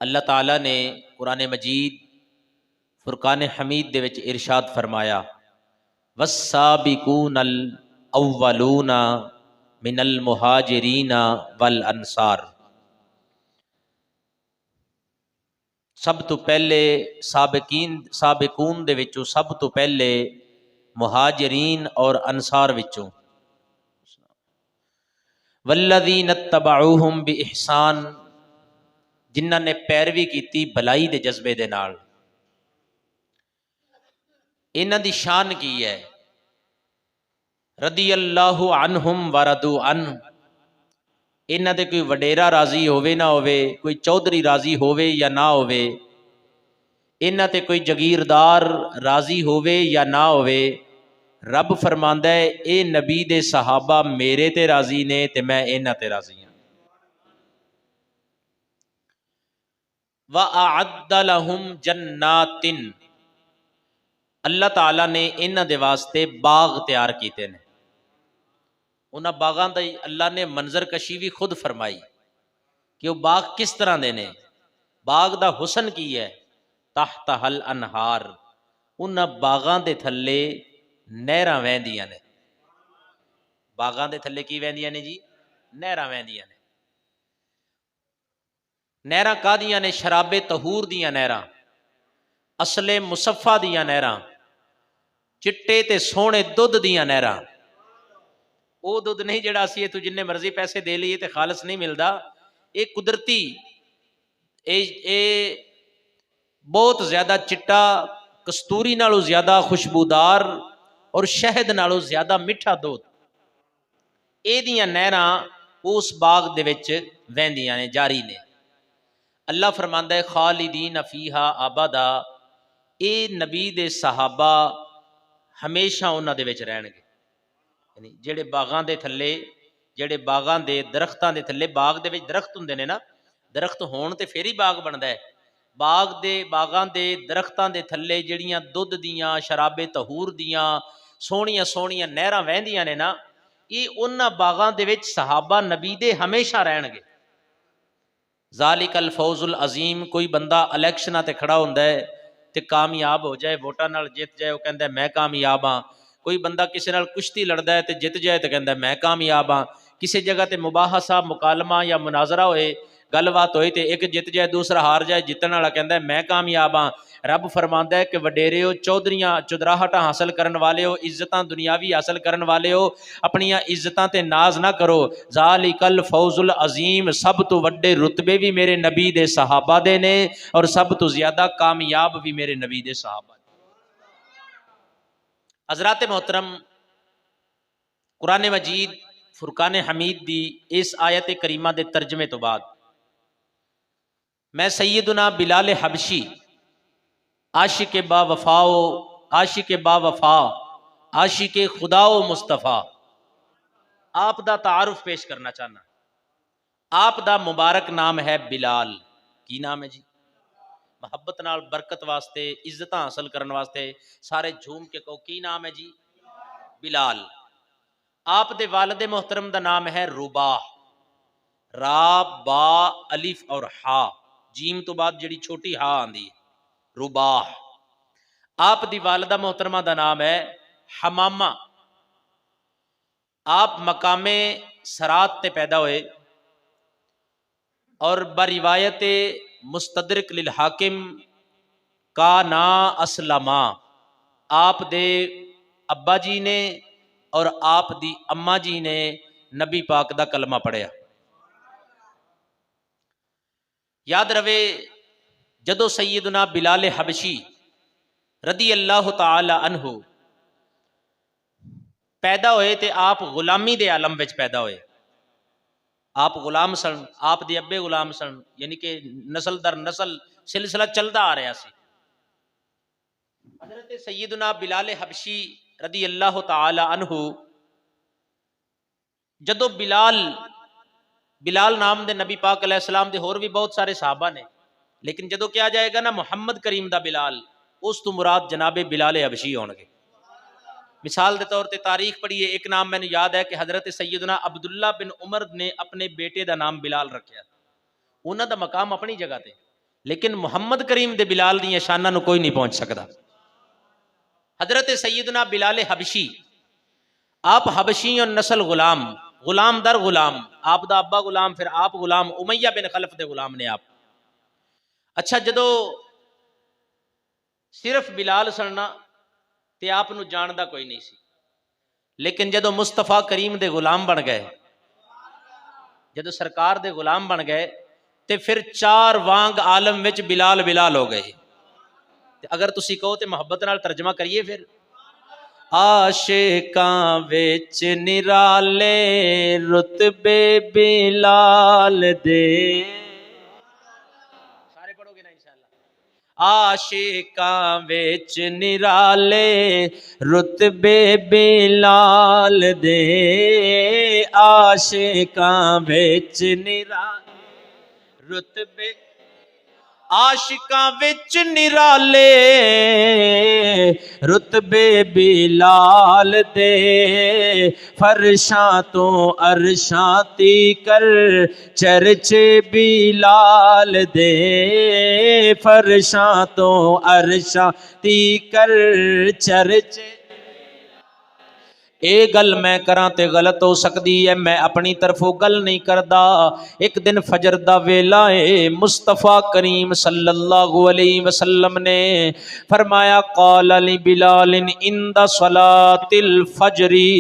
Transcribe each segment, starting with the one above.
अल्लाह ताला ने कुरान मजीद फुरकान हमीद दे विच इरशाद फरमाया, वस्साबिकूनल अव्वलूना मिनल मुहाजिरीना वल अंसार। सब तो पहले साबिकून दे विचों सब तो पहले मुहाजिरीन और अंसार विचों, वल्लज़ीन तबअूहुम बिइहसान, जिन्हां ने पैरवी की भलाई दे जज्बे दे नाल। इन्हां दी शान की है? रदी अल्लाहु अन्हुम वरदू अन। इन्हां ते कोई वडेरा राजी होवे ना होवे, कोई चौधरी राजी होवे या ना होवे, इन्हां ते कोई जगीरदार राजी होवे या ना होवे, रब फरमांदा है ए नबी दे सहाबा मेरे ते राजी ने ते मैं इन्हां ते राजी हां। व अअद्द लहुम जन्नातिन, अल्लाह ताला ने इन्हां दे वास्ते बाग तैयार कीते ने। उन्हां बागां दी अल्लाह ने मंजर कशी भी खुद फरमाई कि वह बाग किस तरह दे ने। बाग दा हुसन की है? तहत हल अनहार, उन्हां बागां दे थल्ले नहरां वहदियां ने। बागां दे थल्ले की वहदियां ने जी? नहरां वहदियां ने। नहरां कादियां ने? शराबे तहूर दियां नहरां, असले मुसफ़ा दियां नहरां, चिट्टे ते सोहणे दुध दियां नहरां। वो दुध नहीं जिहड़ा असीं इत्थों जिन्ने मर्जी पैसे दे लईए ते खालस नहीं मिलता। ये कुदरती, ये बहुत ज्यादा चिट्टा, कस्तूरी नालों ज्यादा खुशबूदार और शहद नालों ज्यादा मिठा दुध। एदियां नहरां उस बाग दे विच वहदियां ने, जारी ने। अल्लाह फरमांदा है खालिदीन फीहा अबदा, ए नबी दे सहाबा हमेशा उन्हां दे विच रहणगे। यानी जेड़े बागां दे थल्ले, जेड़े बागां दे दरख्तां दे थल्ले, बाग दे विच दरख्त हुंदे ने ना, दरख्त होण ते फिर ही बाग बनदा है। बागां दे दरख्तां दे थल्ले जिहड़ियां दुध दियां, शराबे तहूर दियां सोहणियां सोहणियां नहरां वहदियां ने ना, ये उन्हां बागां दे विच सहाबा नबी दे हमेशा रहणगे। ज़ालिकल फौजुल अजीम। कोई बंदा इलैक्शनां ते खड़ा हुंदा है ते कामयाब हो जाए, वोटां नाल जित जाए, वो कहता मैं कामयाब हाँ। कोई बंदा किसी नाल कुश्ती लड़दा है तो जित जाए तो कहता मैं कामयाब हाँ। किसी जगह ते मुबाहसा मुकालमा या मुनाजरा होए, गलबात होए तो एक जित जाए दूसरा हार जाए, जितने वाला कहता मैं कामयाब हाँ। रब फरमांदा है कि वडेरियो, चौधरियां, चुदराहटा हासिल करने वाले हो, इज्जतां दुनियावी हासिल करने वाले हो, अपनियां इज्जतां ते नाज ना करो। ज़ालिकल फौजुल अजीम। सब तो वड्डे रुतबे भी मेरे नबी दे सहाबा दे ने और सब तो ज्यादा कामयाब भी मेरे नबी दे सहाबा। हजरात मोहतरम, कुरान मजीद फुरकान हमीद दी इस आयत करीमा दे तर्जमे तो बाद मैं सैयदना बिलाल हबशी, आशिक बा वफाओ, आशिक बा वफा, आशिक खुदाओ मुस्तफ़ा, आप दा तारुफ पेश करना चाहना। आप दा मुबारक नाम है बिलाल। की नाम है जी? मुहब्बत नाल बरकत वास्ते, इज्जत हासिल करने वास्ते सारे झूम के कहो की नाम है जी? बिलाल। आप दे वालिद मोहतरम दा नाम है रुबाह। रा बा अलिफ और हा, जीम तो बाद जिहड़ी छोटी हा आंदी है, रुबाह। आप दी वालिदा मोहतरमा दा नाम है हमामा। आप मकामे सरात ते पैदा होए और बरिवायत मुस्तदरिक लिल हाकिम का ना असलमा, आप दे अब्बा जी ने और आप दी अम्मा जी ने नबी पाक दा कलमा पढ़िया। याद रवे, जदों सैयदना बिलाल हबशी रदी अल्लाह तआला अन्हु पैदा होए तो आप गुलामी दे आलम विच पैदा होए। आप गुलाम सन, आप दे अब्बे गुलाम सन, यानी कि नस्ल दर नस्ल सिलसिला चलता आ रहा सी। हजरत सैयदना बिलाल हबशी रदी अल्लाह तआला अन्हु, जदों बिलाल नाम दे नबी पाक अलैहिस्सलाम दे होर भी बहुत सारे सहाबा ने, लेकिन जदों क्या जाएगा ना मुहम्मद करीम दा बिलाल, उस तो मुराद जनाबे बिलाल हबशी होणगे। मिसाल के तौर पर तारीख पढ़िए, एक नाम मैंने याद है कि हजरत सैयदना अब्दुल्ला बिन उमर ने अपने बेटे का नाम बिलाल रखा। उन्हों का मकाम अपनी जगह पर, लेकिन मुहम्मद करीम दे बिलाल दी शानां नूं कोई नहीं पहुंच सकता। हजरत सैयदना बिलाल हबशी, आप हबशी और नस्ल गुलाम, गुलाम दर गुलाम, आप दा अब्बा गुलाम, फिर आप गुलाम, उमैया बिन खलफ दे गुलाम ने आप। अच्छा, जदों सिर्फ बिलाल सनना ते आप नूं जानदा कोई नहीं सी, लेकिन जदों मुस्तफा करीम दे गुलाम बन गए, जदों सरकार दे गुलाम बन गए, ते फिर चार वांग आलम विच बिलाल बिलाल हो गए। अगर तुसी कहो तो मुहब्बत नाल तर्जमा करिए फिर, आशिकां विच निराले रुतबे बिलाल दे, सारे पढ़ोगे ना इंशाअल्लाह। आशिकां विच निराले रुतबे बिलाल दे, आशिकां विच निराले रुतबे, आशिकां विच निराले रुतबे बिलाल दे, फरशां तो अरशां तीकर चर्चे बिलाल दे, फरशां तो अरशां तीकर चर्चे। ये गल मैं करा तो गलत हो सकती है, मैं अपनी तरफों गल नहीं करता। एक दिन फजर दा वेला है, मुस्तफ़ा करीम सल्लल्लाहु अलैहि वसल्लम ने फरमाया, क़ाल अली बिलाल इंदा सलातिल फजरी,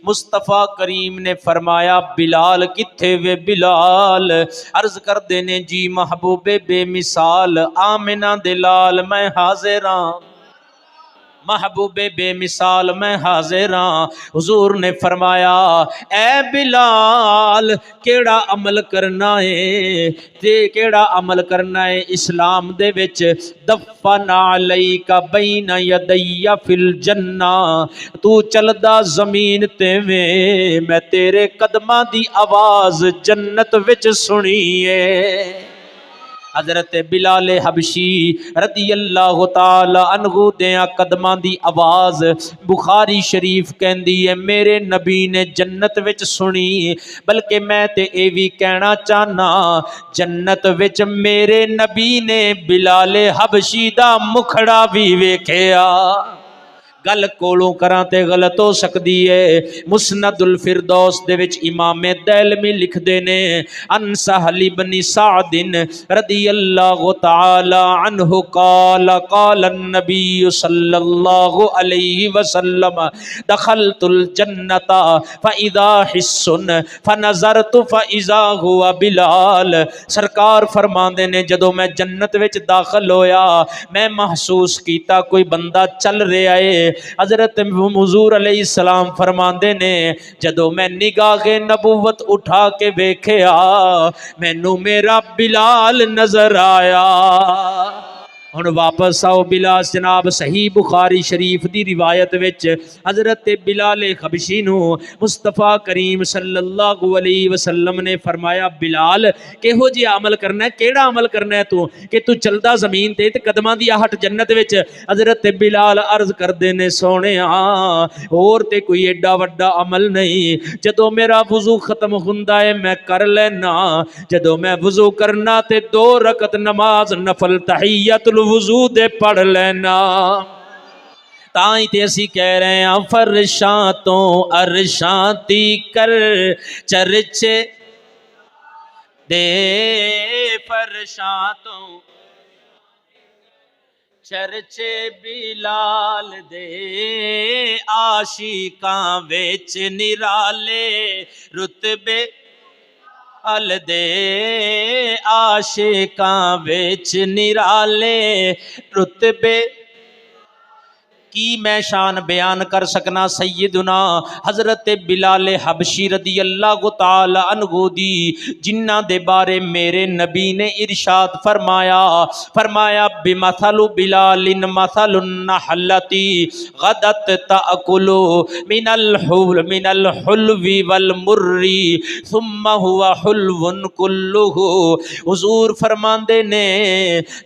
मुस्तफ़ा करीम ने फरमाया बिलाल किथे वे बिलाल? अर्ज कर देने जी महबूबे बेमिसाल आमिना दे लाल मैं हाजिर हाँ, महबूबे बेमिसाल मैं हाजिर हाँ। हुजूर ने फरमाया, ए बिलाल केड़ा अमल करना है, ते केड़ा अमल करना है इस्लाम दे विच? दफना अलैका बैन यदैया फिल जन्ना, तू चलदा जमीन ते वे, मैं तेरे कदमां दी आवाज जन्नत विच सुनी है। हजरत बिलाल हबशी रदी अल्लाह तआला अन्हु दियां कदमां दी आवाज बुखारी शरीफ कहंदी है मेरे नबी ने जन्नत विच सुनी। बल्कि मैं ते ये भी कहना चाहना, जन्नत विच मेरे नबी ने बिलाल हबशी दा मुखड़ा भी वेखिया। गल कोलों करा ते गलत हो सकती है। मुस्नदुल फिरदौस दे विच इमामे दैलमी लिखदे ने, अन सहल इब्न सादिन रदियल्लाहु तआला अन्हु क़ाल क़ाल नबी सल्लल्लाहु अलैहि वसल्लम दखलतुल जन्नता फ़इज़ा हिस्सुन फ़नज़रतु फ़इज़ा हुवा बिलाल। सरकार फरमांदे ने जदों मैं जन्नत विच दाखिल होया, मैं महसूस किया कोई बंदा चल रहा है। हजरत हुजूर अलैहिस्सलाम फरमांदे ने जदों मैं निगाहे नबूवत उठा के वेखिया, मैनू मेरा बिलाल नजर आया। हुण वापस आओ बिलास जनाब, सही बुखारी शरीफ की रिवायत विच हजरत बिलाल हबशी नू मुस्तफा करीम सल्लल्लाहु अलैहि वसल्लम ने फरमाया, बिलाल किहो जिहा अमल करना है, केड़ा अमल करना है तू कि तू चलदा जमीन ते कदमां दी आहट जन्नत विच। हजरत बिलाल अर्ज करदे ने, सोने होर ते कोई एडा वड्डा अमल नहीं, जदों मेरा वुजू खत्म हुंदा है मैं कर लेना, जदों मैं वुजू करना ते 2 रकत नमाज नफल तहियतुल वुजू दे पढ़ लेना। ताई ते असी कह रहे हैं फरशां तो अरशां तीकर चर्चे दे, फरशां तो चर्चे बिलाल दे, आशिकां विच निराले रुतबे अल दे, आशिकां विच निराले रुतबे। की मैं शान बयान कर सकना सैयदुना हजरत बिलाल हबशी रदी अल्लाह तआला अन्हु दी, जिन्ना दे बारे मेरे नबी ने इरशाद फरमाया, फरमाया बिमथलु बिलालिन मथलुन नहलती गदत ताकुलु मिनल हुल्वी वल मुर्री सुम्मा हुआ हुल्वुन कुल्लुहु। हुजूर फरमांदे ने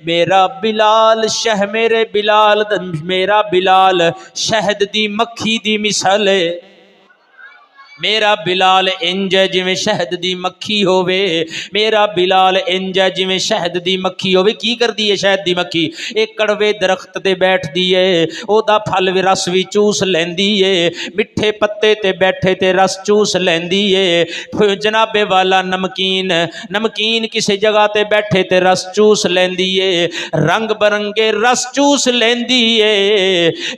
मेरा बिलाल मेरा बिलाल शहद दी मक्खी दी मिसाल है, मेरा बिलाल इंज है जिवें शहद दी मक्खी होवे, मेरा बिलाल इंज है जिवें शहद दी मक्खी होवे। की करदी है शहद दी मक्खी? एक कड़वे दरख्त ते बैठदी है, ओदा फल भी रस भी चूस लैंदी है, मिठे पत्ते ते बैठे ते रस चूस लैंदी है। जनाबे वाला नमकीन, नमकीन किसी जगह ते बैठे ते रस चूस लैंदी है, रंग बरंगे रस चूस लैंदी है।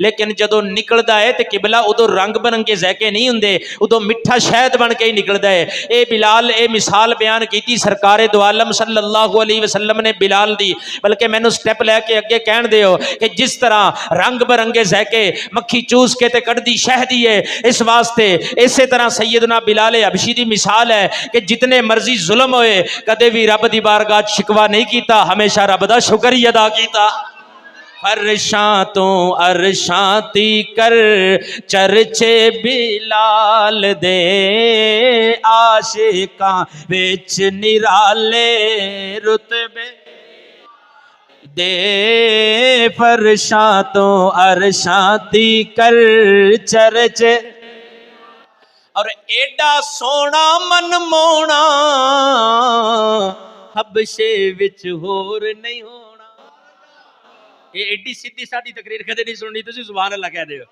लेकिन जदों निकलदा है ते किबला उदों रंग बरंगे जैके नहीं हुंदे, उदों मिठा शहद बन के ही निकलता है। ये बिलाल ये मिसाल बयान की सरकारे दो आलम सल्लल्लाहु अलैहि वसल्लम ने बिलाल दी। बल्कि मैनू स्टैप लैके अगे कहन दिओ कि जिस तरह रंग बरंगे जैके मक्खी चूस के ते कढ़दी शहदी है, इस वास्ते इसे तरह सैयदना बिलाल हबशी की मिसाल है कि जितने मर्जी जुल्म होए कदे भी रब की बारगाह शिकवा नहीं किया, हमेशा रब का शुक्र ही अदा किया। फरशां तो अरशांती कर चर्चे बिलाल दे, आशिकां विच निराले रुतबे दे। फरशां तो अरशांती कर चर्चे, और एडा सोना मन मोना हबशे विच होर नहीं होना। ये एडी सीधी सादी तकरीर कदे नहीं सुननी, तुसीं सुभान अल्लाह कह रहे हो।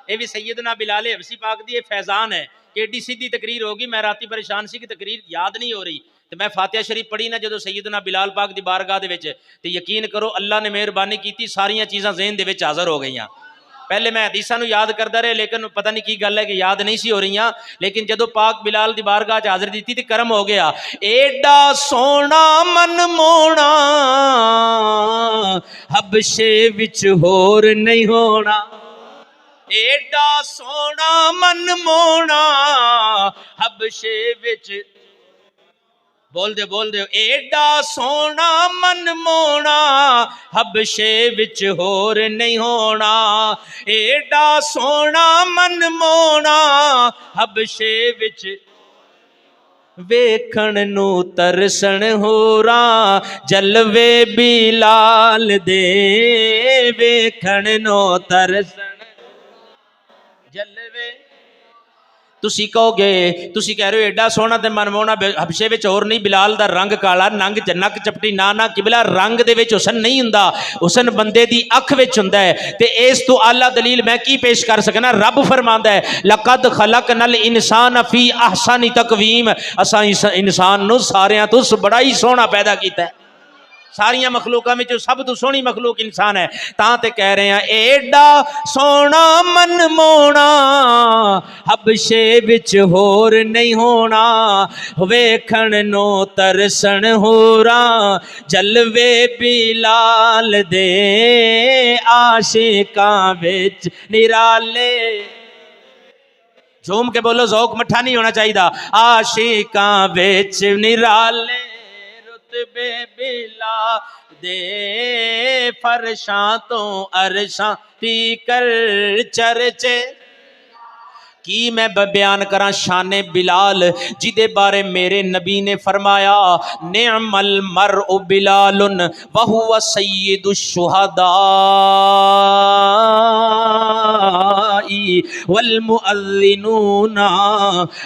ये भी सैयदना बिलाल हबशी पाक दी फैजान है कि एडी सीधी तकरीर होगी। मैं राती परेशान सी कि तकरीर याद नहीं हो रही, तो मैं फातिहा शरीफ पढ़ी ना जो सैयदना बिलाल पाक दी बारगाह दे विच, ते यकीन करो अल्लाह ने मेहरबानी की, सारियां चीज़ां ज़हन दे विच हाज़र हो गई। पहले मैं हदीसां नूं याद करता रहा, लेकिन पता नहीं की गल है कि याद नहीं सी हो रही। लेकिन जदों पाक बिलाल दी बारगाह च हाज़र दी तो करम हो गया। एडा सोना मन मोना हबशे विच होर नहीं होना, एडा सोना मन मोना हबशे विच, बोल दे एडा सोना मन मोना हबशे विच होर नहीं होना, एडा सोना मन मोना हबशे विच वेखण नू तरसण होरा जलवे बिलाल दे, वेखण नू तरसण जलवे। तुसी कहोगे, तुसी कह रहे हो एडा सोहना ते मनमोहना हबशे विच होर नहीं, बिलाल दा रंग काला नंग नक चपटी। ना ना किबला, रंग दे विच हुसन नहीं हुंदा, हुसन बंदे दी अख विच हुंदा है। ते इस तो आला दलील मैं की पेश कर सकना। रब फरमांदा है लक़द खलक़नल इंसान फी अहसनि तक़वीम, असां इंसान नूं सारियां तो बड़ा ही सोहना पैदा कीता है। सारिया मखलूकों में सब तो सोहनी मखलूक इंसान है। तां ते कह रहे हैं एडा सोना मन मोना हबशे विच होर नहीं होना, वेखण नो तरसण होरा जलवे बिलाल दे, आशिकां विच निराले। झूम के बोलो, ज़ौक मठा नहीं होना चाहिए। आशिकां विच निराले रुतबे बिला दे, फरशां तो अरशां ती कर चर्चे। की मैं बयान करा शाने बिलाल जिदे बारे मेरे नबी ने फरमाया निअमल मरउ बिलालुन व हुवा सय्यिदुश शुहदा वल मुअल्लिनूना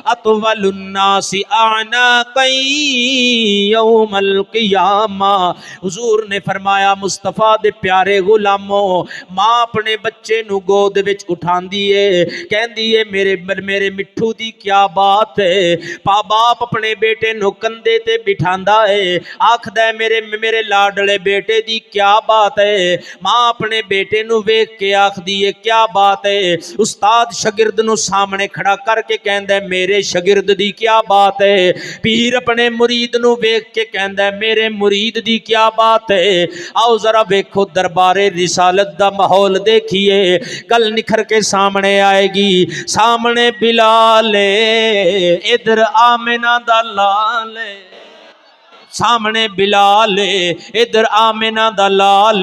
अतवलुन नासी अनाक़ै यौमल क़ियामा। हुजूर ने फरमाया मुस्तफा दे प्यारे गुलामों, मां अपने बच्चे नू गोद विच उठांदी है, कहंदी है मेरे मिठू दी क्या बात है। बाप अपने बेटे नू कंधे ते बिठांदा है, आखदा है मेरे लाडले बेटे दी क्या बात है। मां अपने बेटे नू वेख के आखदी है क्या बात है। उस्ताद शागिर्द नू सामने खड़ा करके कहंदा है मेरे शागिर्द दी क्या बात है। पीर अपने मुरीद नू वेख के कहंदा है मेरे मुरीद दी क्या बात है। आओ जरा वेखो दरबारे रिसालत दा माहौल देखिए, कल निखर के सामने आएगी। सामने बिलाल इधर आमिना दा लाल, सामने बिलाल इधर आमिना दा लाल।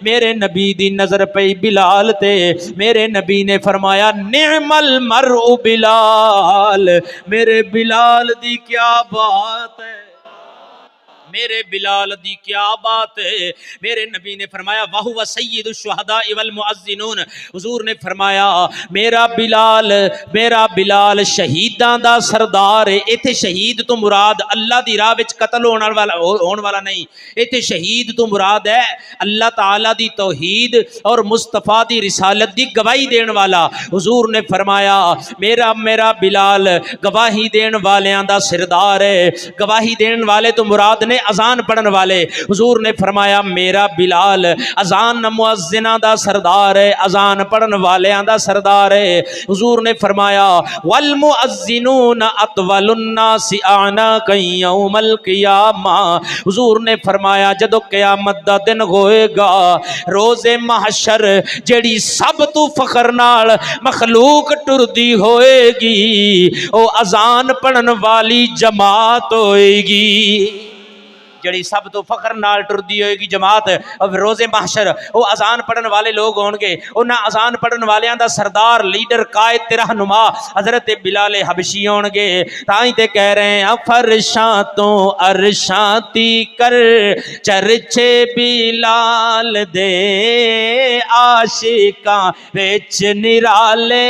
मेरे नबी दी नजर पई बिलाल ते, मेरे नबी ने फरमाया निअमल मरउ बिलाल, मेरे बिलाल दी क्या बात है। मेरे बिलाल दी क्या बात है। मेरे नबी ने फरमाया वहुवा सय्यिदु शुहदा वल मुअज्जिनून। हुजूर ने फरमाया मेरा बिलाल शहीदां दा सरदार है। इत्थे शहीद तो मुराद अल्लाह दी राह विच कतल होने वाला नहीं। इत्थे शहीद तो मुराद है अल्लाह ताला दी तौहीद और मुस्तफा दी रिसालत दी गवाही देने वाला। हुजूर ने फरमाया मेरा बिलाल गवाही देने वालियां दा सरदार है। गवाही देने वाले तो मुराद ने अजान पढ़न वाले। हुजूर ने फरमाया मेरा बिलाल अजान मुअज्जिना दा सरदार है, अजान पढ़न वालियां दा सरदार है। हुजूर ने फरमाया वल मुअज्जिनून अतवलुन नासी आनाका यौमल क़ियामा। हुजूर ने फरमाया जदों क़यामत दा दिन होएगा, रोज़े महशर जेड़ी सब तो फखर नाल मखलूक टुरदी होएगी ओ अजान पढ़न वाली जमात होएगी। जड़ी सब तो फखर नाल टुरदी होएगी जमात। अब रोज़े महशर वो अजान पढ़न वाले लोग होंगे। उन्हां अजान पढ़न वालियां दा सरदार लीडर कायद ते रहनुमा हजरत बिलाल हबशी होंगे। ताई ते कह रहे हैं फरशां तो अरशां ती कर चर्चे बिलाल दे आशिकां विच निराले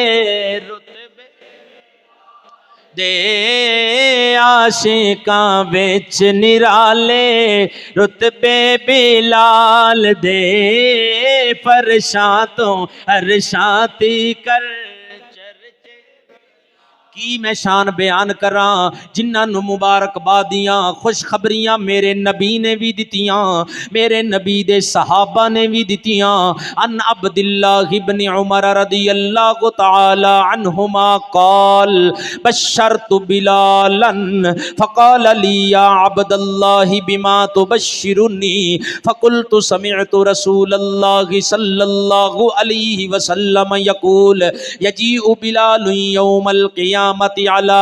दे आशिकां विच निराले रुतबे बिलाल दे फरशां तो अरशां ती कर की मैं शान बयान करा जिन्होंने मुबारकबादियाँ खुशखबरियाँ मेरे नबी ने भी दितियाँ, मेरे नबी दे सहाबा ने भी दितियाँ। अन अब्दुल्लाह इब्न उमर रदियल्लाहु ताला अन्हुमा क़ाल बशरतु बिलालन फ़क़ाल ली या अब्दुल्लाह बिमा तुबश्शिरुनी फ़क़ुल्तु समिअतु रसूलल्लाह सल्लल्लाहु अलैहि वसल्लम यक़ूल यजीउ बिलाल यौमल क़ियामत अला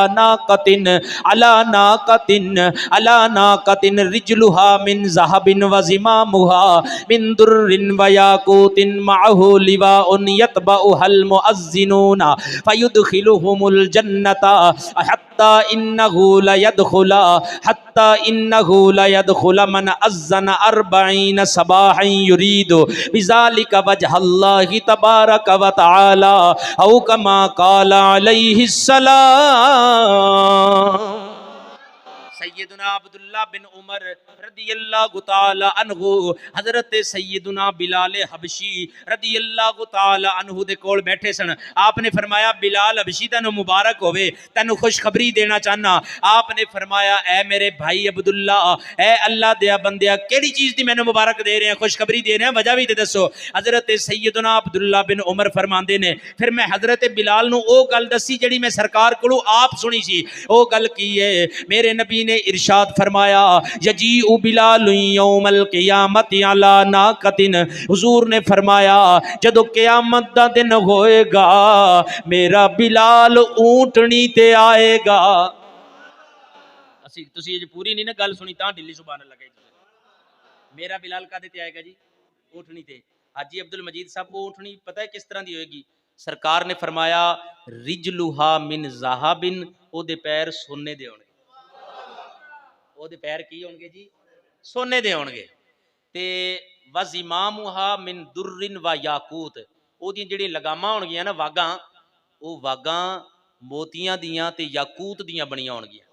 नाक़तिन रिजलुहा मिन ज़हबिन व ज़िमामुहा मिन दुर्रिन व याक़ूतिन मअहु लिवाउन यतबउहल मुअज्जिनूना फयुदखिलुहुमुल जन्नता हत्ता इन्नहु लयदखुल मन अज़्ज़न अर्बईन सबाहन युरीदु बिज़ालिका वजहल्लाहि तबारक व तआला औ कमा क़ाल अलैहिस्सलाम। सैयदुना अब्दुल्लाह बिन उमर रदियल्लाहु ताला अन्हु हजरत सैयदुना बिलाल हबशी रदियल्लाहु ताला अन्हु दे कोल बैठे सन। आपने फरमाया बिलाल हबशी तैनू मुबारक होवे, तैनू खुशखबरी देना चाहना। आपने फरमाया ए मेरे भाई अब्दुल्ला, ए अल्लाह दिया बंदिया केड़ी चीज़ दी मैनू मुबारक दे रहे हैं, खुशखबरी दे रहे हैं, वजह भी ते दसो। हजरत सैयदुना अब्दुल्ला बिन उमर फरमांदे ने फिर मैं हजरत बिलाल नू ओ गल दसी जिहड़ी मैं सरकार कोलों आप सुनी सी। ओ गल की है, मेरे नबी ने इरशाद फरमाया यजीउ बिलाल यौमल क़ियामत अला नाक़तिन। हुजूर ने फरमाया जदों क़यामत दा दिन होएगा मेरा बिलाल ऊंटनी ते आएगा। असी तुसी ये पूरी नहीं ना गल सुनी तां ढिल्ली सुभान अल्लाह कही। मेरा बिलाल कादे ते आएगा जी? ऊंटनी ते। हाजी अब्दुल मजीद साहब को ऊंटनी पता है किस तरह दी होएगी? सरकार ने फरमाया रिजलुहा मिन ज़हाबिन, ओदे पैर सोने दे होणगे। ओदे पैर की होणगे जी? सोने दे होणगे। ते वज़िमामुहा मिन दुर्रिन व याकूत, ओदियां जेहड़ियां लगामां होणगियां ना वागां, ओ वागां मोतियां दियां ते याकूत दियां बणियां होणगियां।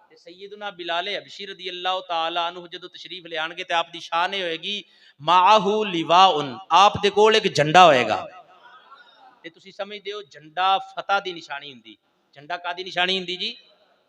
ते सैयदुना बिलाल हबशी रदियल्लाहु ताला अन्हु जदों तशरीफ ले आणगे ते आप दी शान होएगी माअहु लिवाउन, आप दे कोल एक झंडा होएगा। ते तुसी समझदे हो झंडा फतह दी निशानी हुंदी। झंडा कादी निशानी हुंदी जी?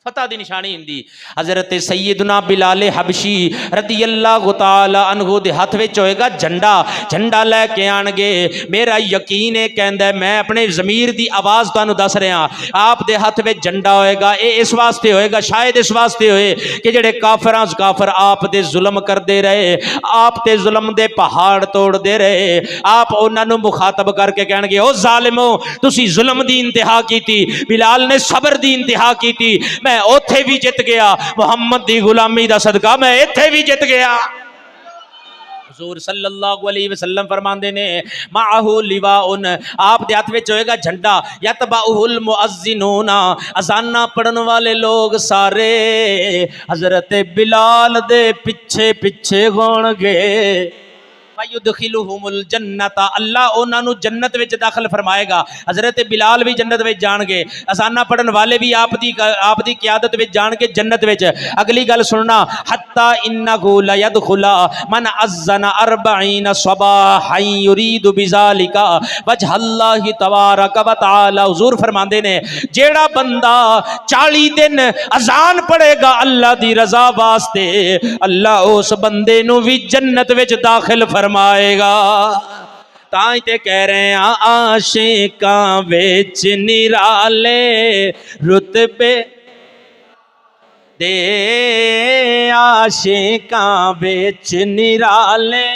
फतह दी निशानी हुंदी। हजरत सैयदुना बिलाल हबशी रदियल्लाहु ताला अन्हु दे हथ विच होएगा झंडा। झंडा लैके आणगे। मेरा यकीन है कहंदा मैं अपने ज़मीर दी आवाज़ तुहानूं दस रहा, आप दे हथ विच झंडा होएगा। ये इस वास्ते होएगा, शायद इस वास्ते होए कि जेड़े काफरां काफर आप दे जुल्म करदे रहे, आप ते जुल्म दे पहाड़ तोड़दे रहे, आप उन्हां नूं मुखातब करके कहणगे ओ ज़ालिमो तुसी जुल्म दी इंतहा कीती, बिलाल ने सबर दी इंतहा कीती, मैं ओथे भी जित गया, मुहम्मद दी गुलामी दा सदका मैं इत्थे भी जित गया। हुजूर सल्लल्लाहु अलैहि वसल्लम फरमांदे ने माहू लिवाउन, आप दे हाथ विच होएगा झंडा, यतबाउल मुअज्जिनूना, अजाना पढ़न वाले लोग सारे हजरत बिलाल दे पिछे पिछे होणगे। फयुदखिलुहुमुल जन्नता, अल्लाह उन्होंने जन्नत विच दाखिल फरमाएगा। हजरत बिलाल भी जन्नत विच जाणगे, अजाना पढ़न वाले भी आप दी क़यादत विच जाणगे जन्नत विच। अगली गल सुनना, हत्ता इन्नहु लयदखुला मन अज़्ज़ना अर्बईन सबाहन युरीदु बिज़ालिका वजहल्लाहि तबारक व तआला। हुजूर फरमांदे ने जेड़ा बंदा 40 दिन अजान पढ़ेगा अल्लाह दी रजा वास्ते, अल्लाह उस बंदे नू भी जन्नत विच दाखिल फरमाएगा। ताई ते कह रहे हैं आशिकां विच निराले रुतबे दे, आशिकां विच निराले।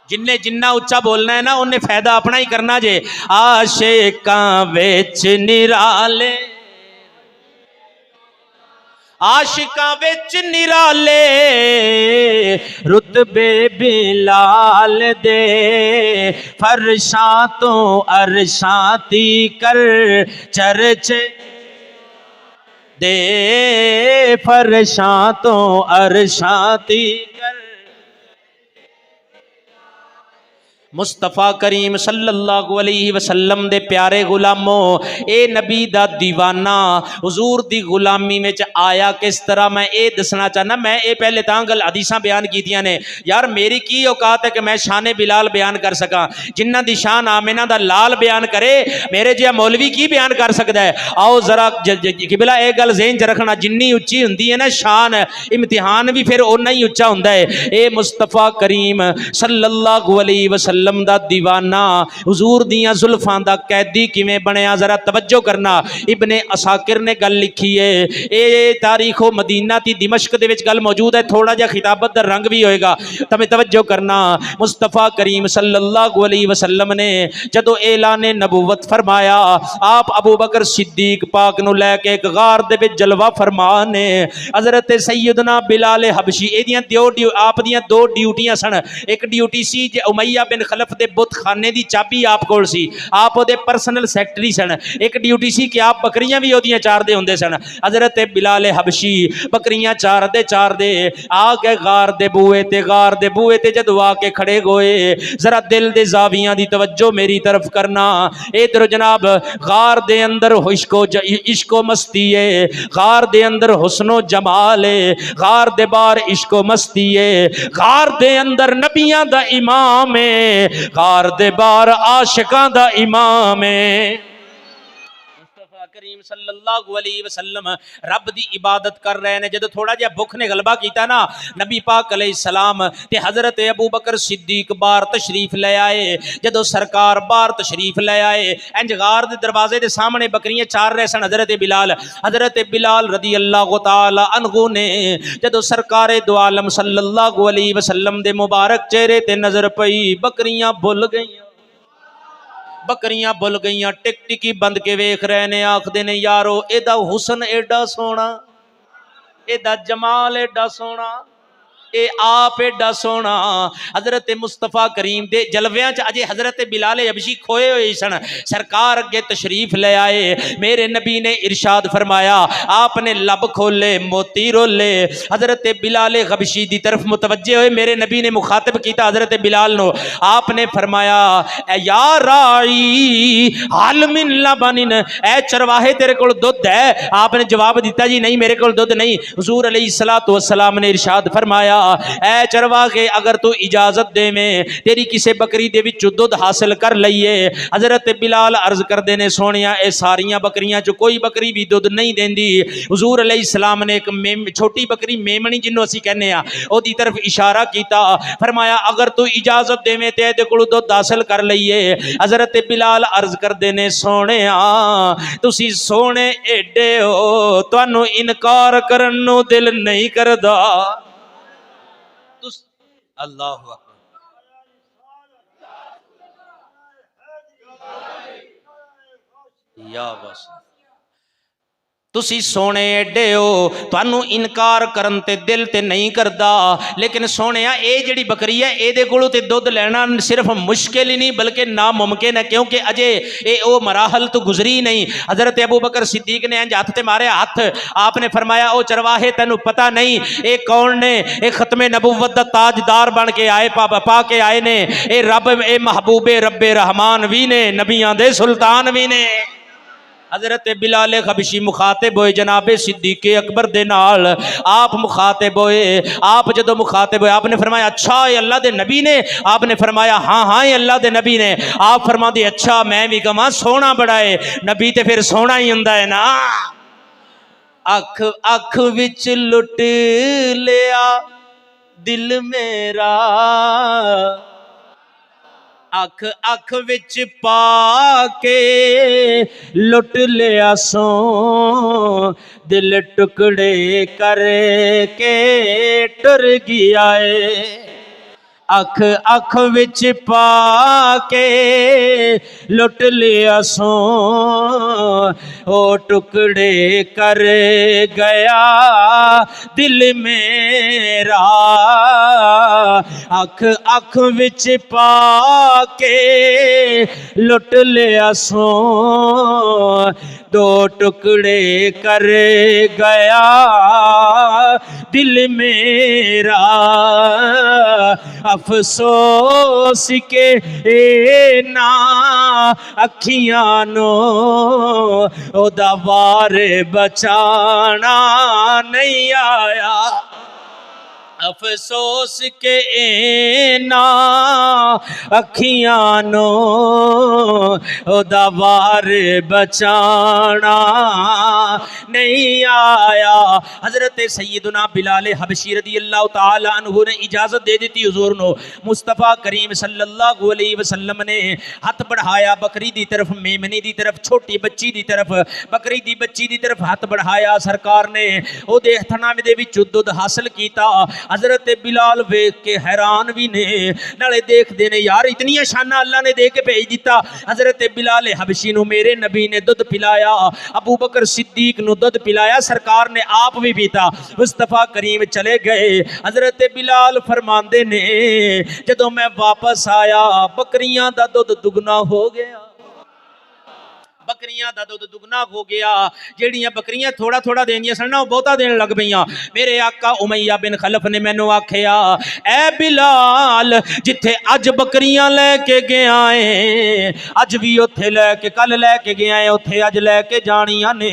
जिन्ने जिन्ना उच्चा बोलना है ना उन्हें फायदा अपना ही करना जे। आशिकां विच निराले, आशिकां विच निराले रुतबे बिलाल दे, फरशां तो अरशां तीकर चर्चे दे, फरशां तो अरशां तीकर। मुस्तफा करीम सल्लल्लाहु अलैहि वसल्लम दे प्यारे गुलामो, ए नबी दा दीवाना हुजूर दी गुलामी में आया किस तरह, मैं ये दसना चाहना। मैं ये पहले तां गल हदीसां बयान कीतियां ने यार, मेरी की औकात है कि मैं शाने बिलाल बयान कर सका। जिन्हां दी शान आमिना दा लाल बयान करे, मेरे जिहा मौलवी की बयान कर सकता है। आओ जरा किबला एक गल ज़हन च रखना, जिन्नी उच्ची हुंदी है ना शान, इम्तिहान भी फिर उन्ना ही उच्चा हुंदा है। ए मुस्तफा करीम सल्लल्लाहु अलैहि वसल्लम दा दीवाना हुजूर दियां जुल्फां दा कैदी किवें बनिया, जरा तवज्जो करना। इब्ने असाकिर ने गल लिखी है, ये तारीखो मदीना दी दिमश्क दे विच गल मौजूद है, थोड़ा जिहा खिताबत दा रंग भी होएगा, तमें तवज्जो करना। मुस्तफा करीम सल्लल्लाहु अलैहि वसल्लम ने जदों ऐलाने नबूवत फरमाया, आप अबू बकर सिद्दीक पाक नूं लैके एक गार दे विच जलवा फरमाने। हजरत सैयदना बिलाल हबशी एदियां आप दियां दो ड्यूटियां सन। एक ड्यूटी सी उमैया बिन खलफ दे बुत खाने दी चाबी आप कोल सी, आप ओदे पर्सनल सैकटरी सन। एक ड्यूटी सी कि आप बकरियां भी ओदियां चारदे हुंदे सन। हजरत बिलाल हबशी बकरियां चारदे चारदे आ गए गार दे बूए ते, गार दे बूए ते जदों आके खड़े होए, जरा दिल दे जावियां दी तवज्जो मेरी तरफ करना। इधर जनाब गार दे अंदर इश्को मस्ती है, गार दे अंदर हुस्नो जमाल है, गार दे बाहर इश्को मस्ती है, गार दे अंदर नबियां दा इमाम है, गार दे बाहर आशिकां दा इमाम है। करीम सल्लल्लाहु अलैहि वसल्लम रब दी इबादत कर रहे हैं। जदों थोड़ा जिहा भुख ने गलबा कीता ना, नबी पाक अलैहि सलाम ते हजरत अबू बकर सिद्दीक बाहर तशरीफ ले आए। जदों सरकार बाहर तशरीफ ले आए, इंज गार दे दरवाजे दे सामने बकरियां चार रहे सन हजरत बिलाल रदी अल्लाह तआला अन्हु ने जदों सरकार दो आलम सल्लल्लाहु अलैहि वसल्लम दे मुबारक चेहरे ते नजर पई, बकरियां भुल गई, बकरियां भुल गई, टिक टिकी बंद के वेख रहे ने, आखदे ने यारो एदा हुसन एडा सोना, एदा जमाल एडा सोना, ए आप एडा सोना। हजरत मुस्तफा करीम दे जलवियां च अजे हजरत बिलाल हबशी खोए हुए सन। सरकार अगे तशरीफ ले आए, मेरे नबी ने इरशाद फरमाया, आपने लब खोले मोती रोले। हजरत बिलाल हबशी दी तरफ मुतवज्जे हुए, मेरे नबी ने मुखातिब किया हजरत बिलाल नो, आपने फरमाया या राई हाल मिन लबनिन, ए चरवाहे तेरे कोल दुध है? आपने जवाब दिता जी नहीं मेरे कोल दुध नहीं। हुजूर अलैहिस्सलातु वस्सलाम ने इरशाद फरमाया, ऐ चरवाहे अगर तू इजाजत दे में तेरी किसी बकरी दे विचों दुध हासिल कर लईए। हजरत बिलाल अर्ज करदे ने, सोनिया ए सारियां बकरियां चो कोई बकरी भी दुध नहीं देंदी। हुजूर अलैहिस्सलाम ने एक छोटी बकरी मेमनी जिन्हों असीं कहने आ ओदी तरफ इशारा किया, फरमाया अगर तू इजाजत देवे ते इहदे कोलों दुध हासिल कर लईए। हजरत बिलाल अर्ज करदे ने, सोहणिया तुसीं सोहणे एडे हो, तुहानू इनकार करन नूं दिल नहीं करदा। अल्लाह या बस तुसी सोने एडे हो, तुहानू इनकार करन ते दिल ते नहीं करदा, लेकिन सोने ये जिहड़ी बकरी है ये कोलों ते दुध लेना सिर्फ मुश्किल ही नहीं बल्कि नामुमकिन है, क्योंकि अजे ये वो मराहल तो गुजरी नहीं। हज़रत अबू बकर सिद्दीक ने इंज हथ ते मारे हाथ, आपने फरमाया ओ चरवाहे तेनू पता नहीं ये कौन ने, ये खत्मे नबूवत दा ताजदार बन के आए, पा के आए ने, ये रब ए महबूबे रब्बे रहमान भी ने, नबियां दे सुल्तान भी ने। हज़रत बिलाल हबशी मुखातिब होए जनाबे सिद्दीक़े अकबर दे नाल, आप मुखातिब होए। आप जदों मुखातिब होए आपने फरमाया अच्छा ये अल्लाह दे नबी ने? आपने फरमाया हाँ हाँ ये अल्लाह दे नबी ने। आप फरमाते अच्छा मैं भी कमा सोना बड़ा है, नबी ते फिर सोना ही हुंदा है ना। अख अख विच लुट लिया दिल मेरा, अख अख विच पाके लुट लिया सो, दिल टुकड़े करके टुर गया है। अख अख विच पाके लुट लिया सो, ओ टुकड़े कर गया दिल मेरा। अख अख विच पाके लुट लिया सो, दो टुकड़े कर गया दिल मेरा। अफसोस के ए ना अखियां नो, ओदा वार बचाना नहीं आया। अफसोस के ना अखियां नो, ओदा वार बचाना नहीं आया। हजरत सैयदना बिलाल हबशी रदी अल्लाह तआला अन्हु ने इजाजत दे दी हुजूर नो। मुस्तफ़ा करीम सल्लल्लाहु अलैहि वसल्लम ने हथ बढ़ाया बकरी दी तरफ, मेमने दी तरफ, छोटी बच्ची दी तरफ, बकरी दी बच्ची दी तरफ हथ बढ़ाया। सरकार ने ओदे हथां दे विच दुध हासिल कीता। हजरत बिलाल वेख के हैरान भी ने, नाले देखते ने यार इतनियां शाना अल्लाह ने दे के भेज दिता। हजरत बिलाल हबशी नू मेरे नबी ने दुध पिलाया, अबू बकर सिद्दीक नू दुध पिलाया, सरकार ने आप भी पीता। मुस्तफा करीम चले गए। हजरत बिलाल फरमांदे ने जदों मैं वापस आया बकरियां दा दुध दुगना हो गया। बकरियां दा दुध दुगना हो गया। जेड़ियां बकरियां थोड़ा थोड़ा देंदियां सन ना बहुता देन लग पईयां। मेरे आका उमैया बिन खलफ ने मैनू आखिया ए बिलाल जिथे अज बकरियां लैके गया है, अज भी उथे लैके कल लैके गया है, उथे अज लैके जानियां ने।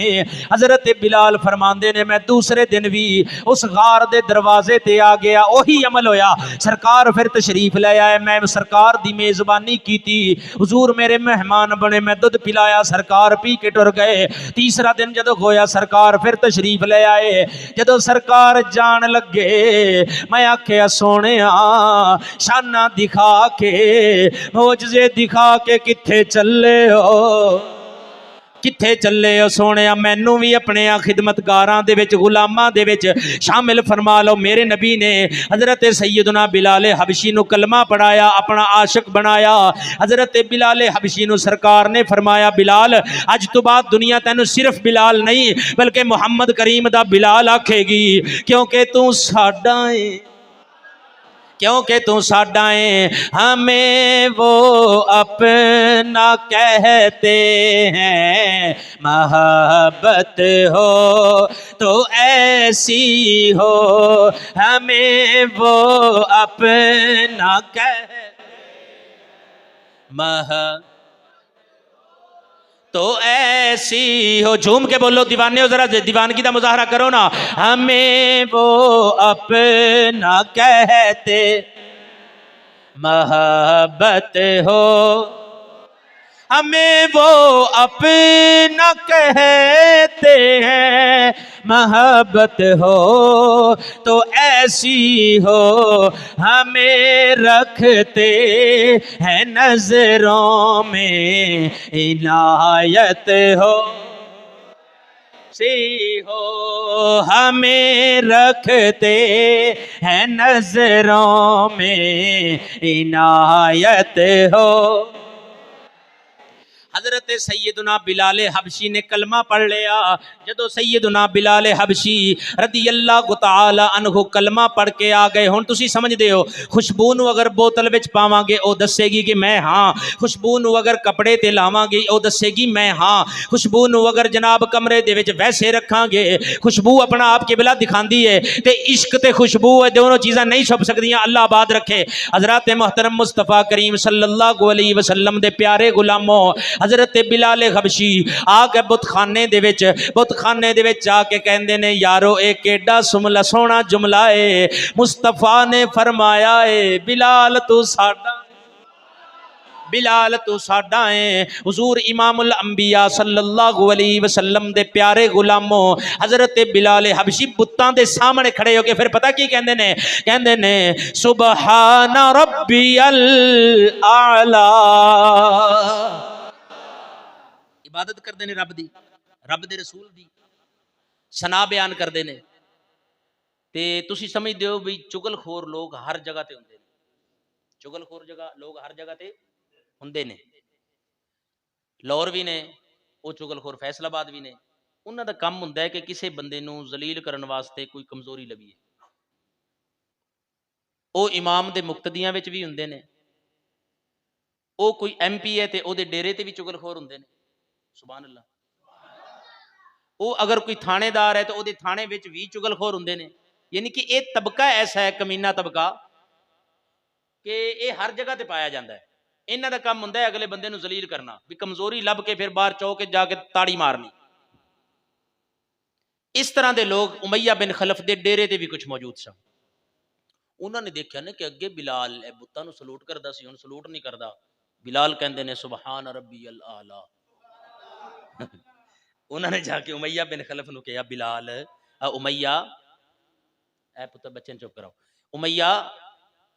हजरत बिलाल फरमांदे ने मैं दूसरे दिन भी उस गार दे दरवाजे ते आ गया, ओही अमल होया। सरकार फिर तशरीफ ले आए, मैं सरकार दी मेजबानी की, हुजूर मेरे मेहमान बने, मैं दुध पिलाया, सरकार पी के टुर गए। तीसरा दिन जदों होया सरकार फिर तशरीफ ले आए। जदों सरकार जान लगे मैं आख्या सोने शाना दिखा के, मोजजे दिखा के किथे चले हो, किथे चले हो सोने? मैनू भी अपने खिदमतगारां दे विच गुलामां दे विच शामिल फरमा लो। मेरे नबी ने हजरत सैयदना बिलाल हबशी नू कलमा पढ़ाया, अपना आशिक बनाया। हजरत बिलाल हबशी नू सरकार ने फरमाया बिलाल अज तो बाद दुनिया तैनू सिर्फ बिलाल नहीं बल्कि मुहम्मद करीम दा बिलाल आखेगी, क्योंकि तू साडा है, क्योंकि तू साडा है। हमें वो अपना कहते हैं, मोहब्बत हो तो ऐसी हो, हमें वो अपना कहते तो ऐसी हो। झूम के बोलो दीवाने हो, जरा दीवानगी का मुजाहरा करो ना। हमें वो अपना कहते, मोहब्बत हो, हमें वो अपना कहते हैं, मोहब्बत हो तो ऐसी हो, हमें रखते हैं नजरों में इनायत हो, सी हो, हमें रखते हैं नजरों में इनायत हो। हजरत सैयदुना बिलाल हबशी ने कलमा पढ़ लिया। जदों सैयदुना बिलाल हबशी रदी अल्लाह तआला अन्हु कलमा पढ़ के आ गए। हुण तुसीं समझदे हो खुशबू नूं अगर बोतल विच पावांगे ओ दसेगी कि मैं हाँ, खुशबू नूं अगर कपड़े ते लावांगे ओ दसेगी मैं हाँ, खुशबू नूं अगर जनाब कमरे दे विच वैसे रखांगे खुशबू अपना आप किबला दिखांदी है। ते इश्क ते खुशबू है दोनों चीज़ां नहीं छुप सकदियां। अल्लाह आबाद रखे। हज़रत मोहतरम मुस्तफ़ा करीम सल्लल्लाहु अलैहि वसल्लम दे प्यारे गुलामों हज़रत बिलाल हबशी आके बुतखाने दे विच आके कहंदे ने यारो एक केड़ा सुमला सोहना जुमला है। मुस्तफ़ा ने फरमाया है बिलाल तू साडा, बिलाल तू साडा है। हुजूर इमामुल अंबिया सल्लल्लाहु अलैहि वसल्लम दे प्यारे गुलामों हजरत बिलाल हबशी बुत्तां दे सामने खड़े होके फिर पता की कहंदे ने सुबहान रब्बियल आला। इबादत करते ने रब दी, रब दे रसूल दी सना बयान करते ने। ते तुसी समझदे हो भी चुगलखोर लोग हर जगह ते हुंदे ने, चुगलखोर लोग हर जगह ते हुंदे ने। लाहौर भी ने वो चुगलखोर, फैसलाबाद भी ने। उन्हां दा काम हुंदा है कि किसी बंदे नूं जलील करन वास्ते कोई कमजोरी लभीए। वो इमाम दे मुक्तदियां विच भी हुंदे ने, वो कोई MP है ते ओदे डेरे ते भी चुगलखोर हुंदे ने। सुभान अल्लाह। वो अगर कोई थानेदार है तो ओदे थाने विच भी चुगलखोर हुंदे ने। यानी कि ये तबका ऐसा है, कमीना तबका, कि ये हर जगह ते पाया जाता है। इन्हां दा काम हुंदा है अगले बंदे नूं जलील करना, भी कमजोरी लभ के फिर बाहर चौक जाके ताड़ी मारनी। इस तरह के लोग उमैया बिन खलफ के डेरे ते भी कुछ मौजूद सन। उन्होंने देखा ना कि अगे बिलाल बुत्तां नूं सलूट करदा सी, हुण सलूट नहीं करदा। बिलाल कहंदे ने सुबहान रब्बियल आला। उन्होंने जाके उमैया बिन खलफ नूं कहा बिलाल उमैया ए पुत्र बच्चे चुप कराओ, उमैया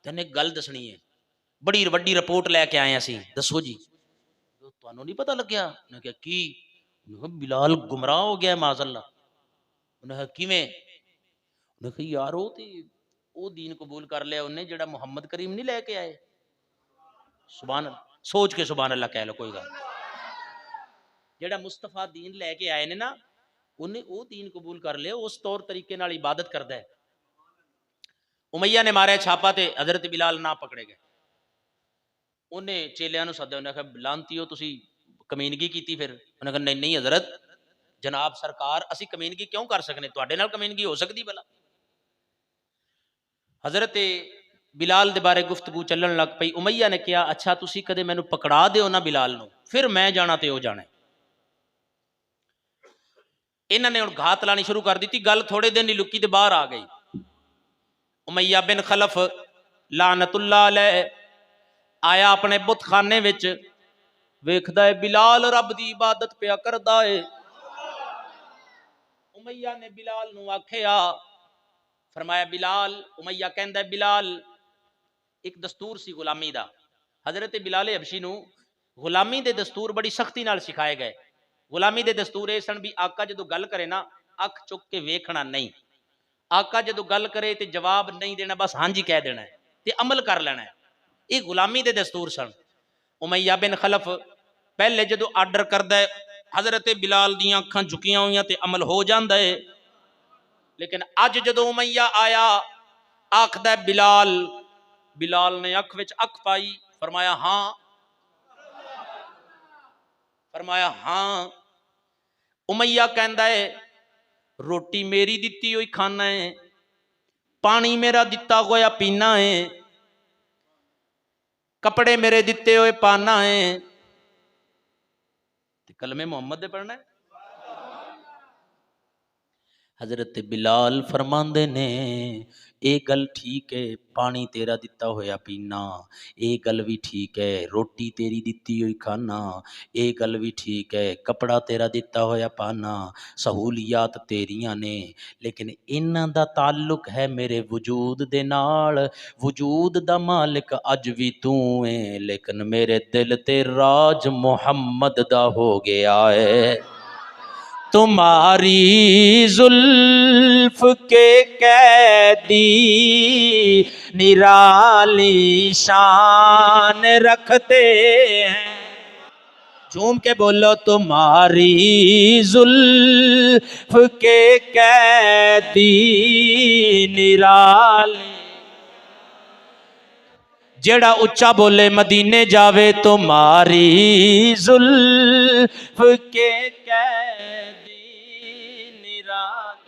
तेने गल दसनी है, बड़ी वड्डी रिपोर्ट लैके आए असीं, दसो जी। तुहानूं नहीं पता लग्या? उन्हें कहा की? बिलाल गुमराह हो गया माज़अल्लाह। उन्हें कहा किवें? उन्हें कहा यार वो दीन कबूल कर लिया उन्हें जिहड़ा मुहम्मद करीम नहीं लैके आए। सुभान अल्लाह, सोच के सुभान अल्लाह कह लो, कोई गल। जिहड़ा मुस्तफा दीन लैके आए ने ना, उन्हें वो दीन कबूल कर लिया, उस तौर तरीके नाल इबादत करदा है। उमैया ने मारे छापा ते हजरत बिलाल ना पकड़े गए। उन्हें चेलियां नूं सद्दਿਆ, उन्हें कहा लांतियो तुसी कमीनगी कीती? फिर उन्हें कहा नहीं नहीं हजरत, जनाब सरकार असी कमीनगी क्यों कर सकने, तुहाडे नाल कमीनगी हो सकती भला? हजरत बिलाल दे बारे गुफ्तगू चलन लग पई। उमैया ने कहा अच्छा तुसी कदे मैनू पकड़ा दिओ ना बिलाल नूं, फिर मैं जाना ते ओ जाना। इन्हां ने हुण घात लानी शुरू कर दी। गल थोड़े दिन ही लुकी ते बाहर आ गई। उमैया बिन खलफ लानतुल्लाह अलैह आया अपने बुतखाने विच, वेखदा है बिलाल रब दी इबादत पिया करदा है। उमैया ने बिलाल नूं आखिया, फरमाया बिलाल, उमैया कहंदा बिलाल एक दस्तूर सी गुलामी दा। हजरत बिलाल हबशी नूं गुलामी दे दस्तूर बड़ी सख्ती नाल सिखाए गए। गुलामी दे दस्तूर ये सन भी आका जदों गल करे ना अख चुक के वेखना नहीं, आका जदों गल करे तो जवाब नहीं देना, बस हाँ जी कह देना है ते अमल कर लेना है। ये गुलामी दे दस्तूर सन। उमैया बिन खलफ पहले जदों आर्डर करदा है हजरत बिलाल दी अखां झुकियां हुई ते अमल हो जाता है। लेकिन अज जदों उमैया आया आखदा बिलाल, बिलाल ने अख विच अख पाई, फरमाया हाँ, फरमाया हाँ। उमैया कहंदा है रोटी मेरी दिती हुई खाना है, पानी मेरा दिता होया पीना है, कपड़े मेरे दिते हुए पाना है, कलमे मोहम्मद दे पढ़ना है। हजरत बिलाल फरमांदे ने ये गल ठीक है, पानी तेरा दिता होया पीना, ये गल भी ठीक है, रोटी तेरी दिती हुई खाना, ये गल भी ठीक है, कपड़ा तेरा दिता होया पाना, सहूलियात तेरियां ने, लेकिन इन्हां दा ताल्लुक है मेरे वजूद दे नाल। वजूद दा मालिक अज भी तू है, लेकिन मेरे दिल ते राज मुहम्मद दा हो गया है। तुम्हारी जुल्फ के कैदी निराली शान रखते हैं, झूम के बोलो तुम्हारी जुल्फ के कैदी निराले। जेड़ा उच्चा बोले मदीने जावे तुम्हारी जुल्फ के कैदी निराले।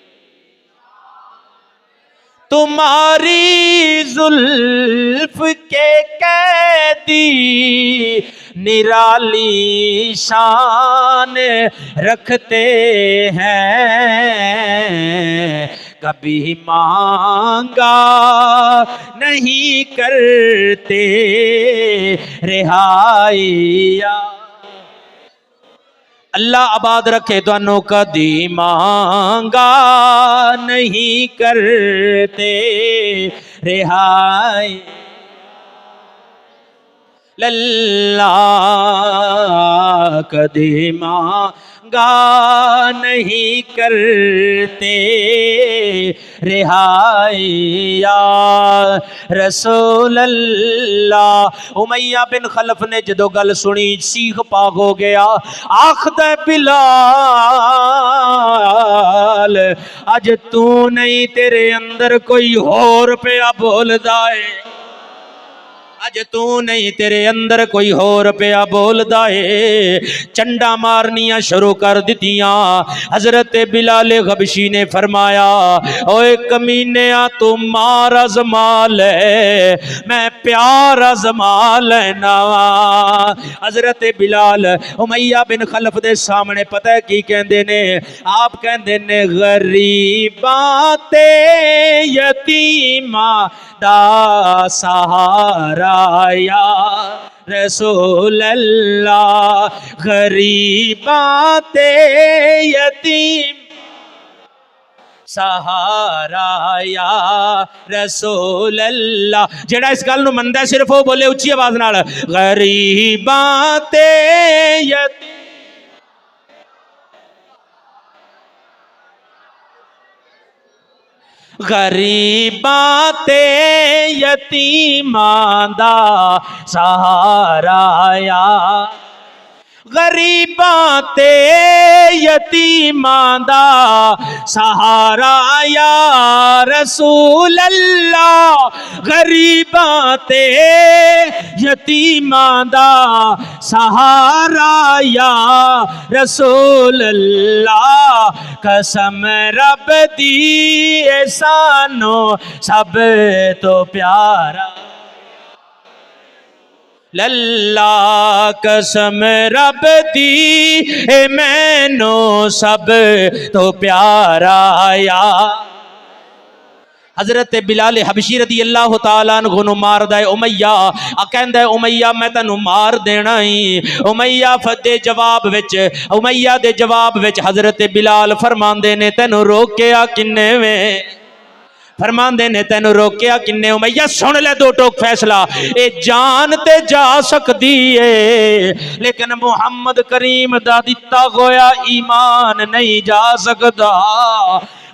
तुम्हारी जुल्फ के कैदी निराली शान रखते हैं, कभी मांगा नहीं करते रिहाइया। अल्लाह आबाद रखे दोनों, कदी मांगा नहीं करते रिहाई। लल्ला कदी मांगा नहीं करते रिहाइया रसूल अल्लाह। उमैया बिन खलफ ने जदों गल सुनी सीख पाग हो गया। आखदा बिलाल अज तू नहीं तेरे अंदर कोई होर पिया बोलदा है, अज तू नहीं तेरे अंदर कोई होर पिया बोलदा है। चंडा मारनियां शुरू कर दितियां। हजरत बिलाल गबशी ने फरमाया ओए कमीनिया तू मार आज़मा ले, मैं प्यार आज़मा लेना। हजरत बिलाल उमैया बिन खलफ दे सामने पता है की कहंदे ने? आप कहंदे ने गरीबां ते यतीमां दा सहारा या रसूल अल्लाह। गरीबां ते यतीम सहारा या रसूल अल्लाह। जेड़ा इस गल नूं मनदा सिर्फ वो बोले उच्ची आवाज नाल, गरीबां ते यतीम गरीबां ते यतीमां दा सहारा या। गरीबां ते यतीमां दा सहारा या रसूल अल्लाह। गरीबां ते यतीमां दा सहारा या रसूल अल्लाह। कसम रब दी सानो सब तो प्यारा। लल्ला कसम रब दी मैनो सब तो प्यारा या। हजरत बिलाल हबशी रदी अल्लाह तआला अन्हु नु मारदा है उमैया। कहंदा है उमैया मैं तैनू मार देना ही। उमैया दे जवाब विच उमैया दे जवाब विच हजरत बिलाल फरमांदे ने तैनू रोकिया किन्ने वे? फरमांदे ने तैनू रोकिया किन्ने? उमैया सुन ले दो टोक फैसला, ए जान ते जा सकदी है लेकिन मुहम्मद करीम दा दिता होया ईमान नहीं जा सकदा।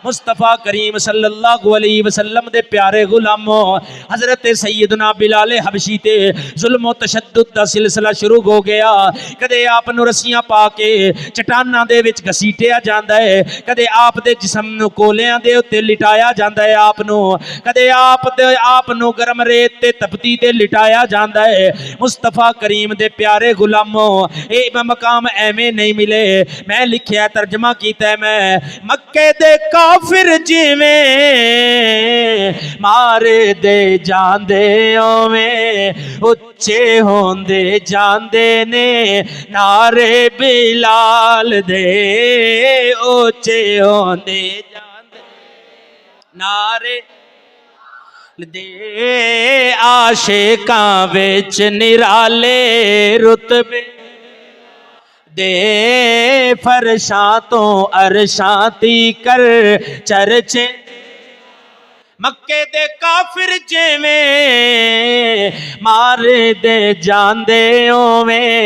मुस्तफा करीम सल्लल्लाहु अलैहि वसल्लम दे प्यारे गुलामों हजरत सैयदना बिलाल हबशी ते जुल्म तशद्दुद दा सिलसिला शुरू हो गया। कदे आप नूं रस्सियां पा के चट्टानां दे विच घसीटिया जांदा है, कदे आप दे जिस्म नूं कोलियां दे उत्ते लिटाया जांदा है आप नूं, कदे आप नूं गरम रेत ते तपती ते लिटाया जांदा है। मुस्तफा करीम दे प्यारे गुलामों ये मकाम एवें नहीं मिले। मैं लिखिया तर्जमा कीता मैं मक्के दे काफिर जिवें मारे दे जांदे ओवें उच्चे होंदे जांदे ने नारे बिलाल दे उच्चे होंदे जांदे नारे दे आशिकां विच निराले रुतबे दे फरशां तो अरशां तीकर चर्चे। मक्के दे काफिर जिवें मारे दे जांदे ओवें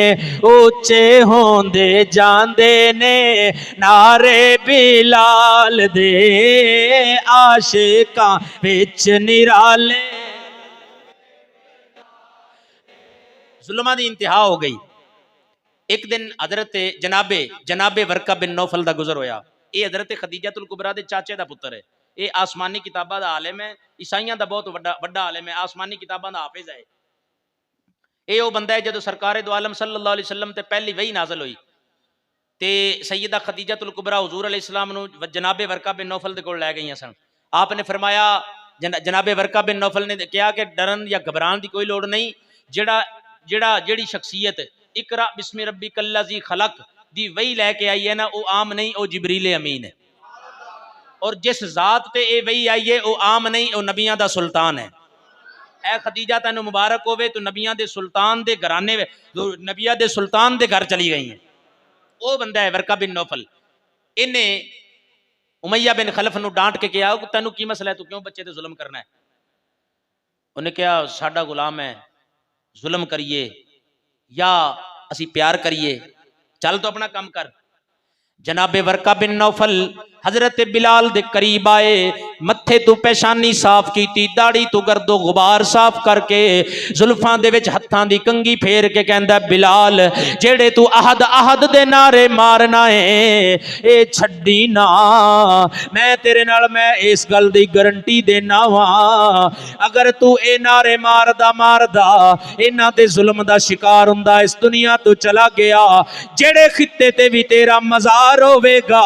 ऊंचे होंदे जांदे ने नारे बिलाल दे आशिकां विच निराले। जुल्मां दी इंतहा हो गई। एक दिन हजरत जनाबे वर्का बिन नौफल का गुजर होया। ये हजरत खदीजतुल कुबरा दे चाचे का पुत्र है। ये आसमानी किताबों का आलिम है, ईसाइयों का बहुत बड़ा आलिम है, आसमानी किताबों का हाफिज है। ये वो बंदा है जो सरकार दो आलम सल्लल्लाहु अलैहि वसल्लम ते पहली वही नाजल हुई ते सैयदा खदीजतुल कुबरा हुजूर अलैहिस्सलाम नु जनाबे वर्का बिन नौफल दे कोल लै गई सन। आपने फरमाया, जनाबे वर्का बिन नौफल ने कहा कि डरन या घबराने की कोई लोड़ नहीं, जेड़ा जेड़ा जेड़ी शख्सियत इकरा बिस्मि रब्बिकल लज़ी खलक दी वही लैके आई है ना, वो आम नहीं, वो जिबरील अमीन है। और जिस जात ते ये वही आई है वो आम नहीं, वो नबियां दा सुल्तान है। ऐ खदीजा तेन मुबारक होवे, तो नबियां दे सुल्तान दे घराने, नबिया दे सुल्तान दे घर चली गई है। वो बंदा है वर्का बिन नौफल। इन्हें उमैया बिन खलफ न डांट के कहा, तेन की मसला है, तू क्यों बच्चे ते जुल्म करना है? उन्हें कहा, साडा गुलाम है, जुल्म करिए या असी प्यार करिए, चल तो अपना काम कर। जनाबे वर्का बिन नौफल हजरत बिलाल दे करीब आए, मत्थे तू पेशानी साफ की, दाड़ी तू गर्दो गुबार साफ करके जुल्फां दे विच हत्थां दी कंगी फेर के कहंदा, बिलाल जेड़े तू अहद अहद दे नारे मारना है ए छड्डी ना, मैं तेरे नाल मैं इस गल दी गारंटी देना वा, अगर तू ए नारे मारदा इन्हां दे जुल्म दा शिकार हुंदा इस दुनिया तो चला गया, जेड़े खित्ते ते भी तेरा मजार होवेगा,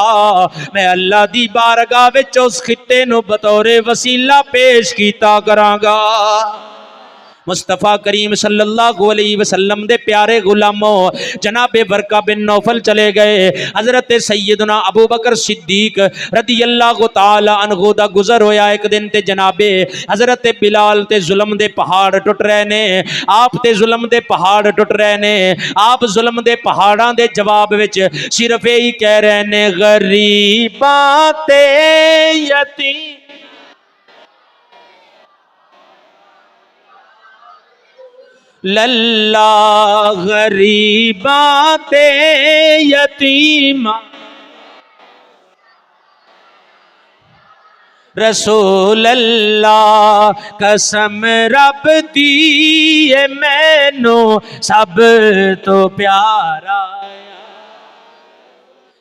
मैं अल्लाह दी बारगाह विच उस खित्ते नूं बतौरे वसीला पेश कीता करांगा। मुस्तफा करीम सल्लल्लाहु अलैहि वसल्लम दे प्यारे गुलामों, जनाबे वर्का बिन नौफल चले गए। हजरत सैयदना अबू बकर सिद्दीक रदी अल्लाह तआला अन्हु दा गुजर होया। एक दिन ते जनाबे हजरत बिलाल ते जुल्म दे पहाड़ टुट रहे ने, आप ते जुल्म दे पहाड़ टुट रहे ने। आप जुल्म दे पहाड़ां दे जवाब विच सिर्फ यही कह रहे ने, गरीबां ते यतीम लल्ला, गरीबा ते यतीमा रसूल अल्लाह, कसम रब दी मैनू सब तो प्यारा।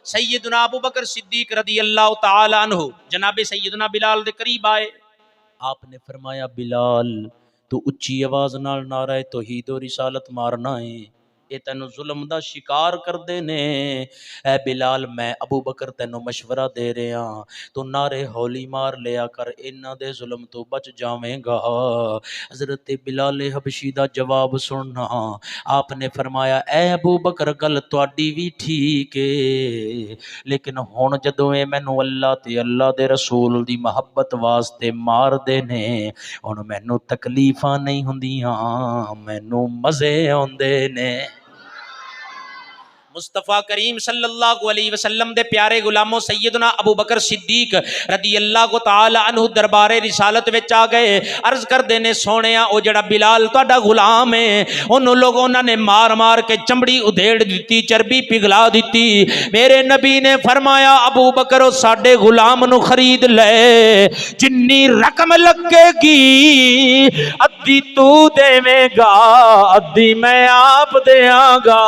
सैयदना अबू बकर सिद्दीक रदी अल्लाह तआला अन्हु जनाबे सैयदना बिलाल दे करीब आए। आपने फरमाया, बिलाल तू उच्ची आवाज नाल नारा तौहीद और रिसालत मारना है, ये तेनों जुल्म दा शिकार कर देने। ऐ बिलाल, मैं अबू बकर तेनों मशवरा दे रहा, तू नारे हौली मार लिया कर, इन्हां दे जुल्म तो बच जावेगा। हजरत बिलाल हबशी दा जवाब सुनना, आपने फरमाया, ऐ अबू बकर गल तुहाडी भी ठीक है, लेकिन हुण जदों ये मैनू अल्लाह ते अल्लाह दे रसूल दी मुहब्बत वास्ते मार देने, हुण मैनू तकलीफां नहीं हुंदियां, मैनू मजे आउंदे ने। मुस्तफ़ा करीम सल्लल्लाहु अलैहि वसल्लम दे प्यारे गुलामों, सैयदना अबू बकर सिद्दीक रदी अल्लाह तआला अन्हु दरबारे रिसालत विच आ गए। अर्ज करदे ने, सोहणिया ओ जड़ा बिलाल तुहाडा गुलाम है, उन्होंने लोगों ने मार मार के चमड़ी उधेड़ दी, चर्बी पिघला दी। मेरे नबी ने फरमाया, अबू बकर साडे गुलाम नू खरीद ले, जिन्नी रकम लगेगी अद्धी तू देवेगा, अद्धी मैं आप देंगा।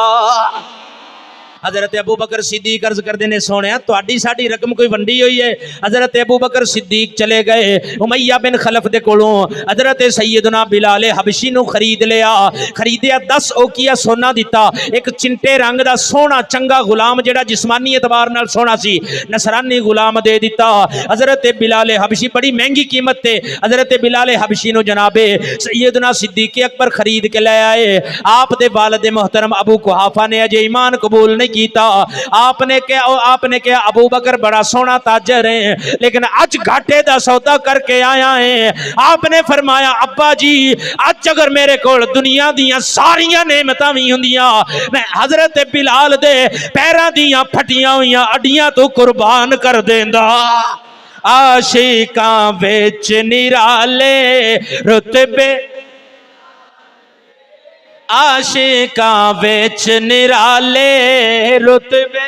हजरत अबू बकर सिद्दीक अर्ज करते ने, सोने तुहाडी साडी रकम कोई वंडी हुई है? हजरत अबू बकर सिद्दीक चले गए उमैया बिन खलफ दे कोलों, हजरत सैयदना बिलाल हबशी नू खरीद लिया। खरीदिया 10 ओकिया सोना दिता, एक चिंटे रंग दा सोहना चंगा गुलाम जेड़ा जिस्मानी एतबार नाल सोहना सी, नसरानी गुलाम दे दिता। हजरत बिलाल हबशी बड़ी महंगी कीमत ते हजरत बिलाल हबशी नू जनाबे सैयदना सिद्दीक अकबर खरीद के ले आए। आप दे वालिद मोहतरम अबू कुहाफा ने अजे ईमान कबूल नहीं कीता। आपने क्या अबू बकर बड़ा सोना ताजर है, लेकिन आज घाटे दा सौदा करके आया है। आपने फरमाया, अब्बा जी आज अगर मेरे को दुनिया दियां सारियां नेमतां भी हुंदियां, मैं हजरत बिलाल दे पैरां दियां फटियां हुईयां अड्डियां तो कुर्बान कर देंदा। आशिकां विच निराले रुतबे, आशिकां विच निराले रुतबे,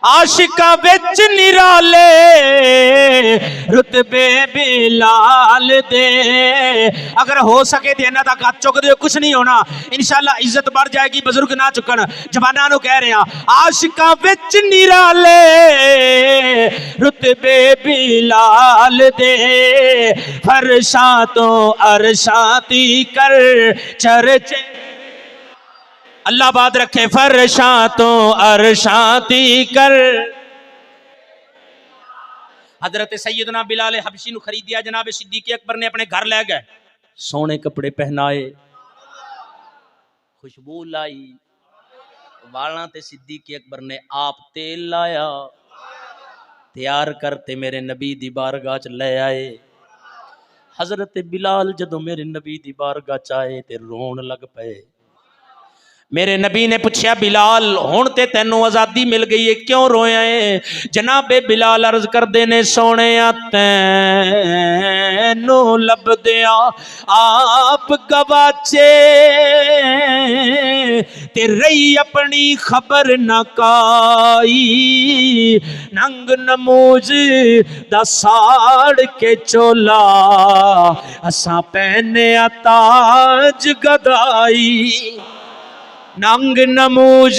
आशिका विच निराले रुतबे बिलाल दे। अगर हो सके तो इन्हां दा गत चुक दो, कुछ नहीं होना, इंशाअल्लाह इज्जत बढ़ जाएगी। बुजुर्ग ना चुकन, जवानां नूं कह रहे हैं आशिका विच निराले रुतबे बिलाल दे। फरशा तो अरशा ती कर चर्चे, अल्लाह बात रखे, फरशा तो अरशाती कर। हजरत सैयदना बिलाल हबशी नु खरीदिया जनाब सिद्दीक अकबर ने अपने घर ले गए, सोने कपड़े पहनाए, खुशबू लाई, वाला ते सिद्दीक अकबर ने आप तेल लाया, तैयार करते मेरे नबी दी बारगाह च ले आए। हजरत बिलाल जदों मेरे नबी दी बारगाह च आए ते रोन लग पे। मेरे नबी ने पूछा बिलाल हुण ते तैनू आज़ादी मिल गई है, क्यों रोया है? जनाबे बिलाल अर्ज करते ने सोने तैनू लभदिया आप गवाचे ते रही अपनी खबर न काई। नंग नमूज दा साड़ के चोला असा पहने ताज गदाई। नंग नमूज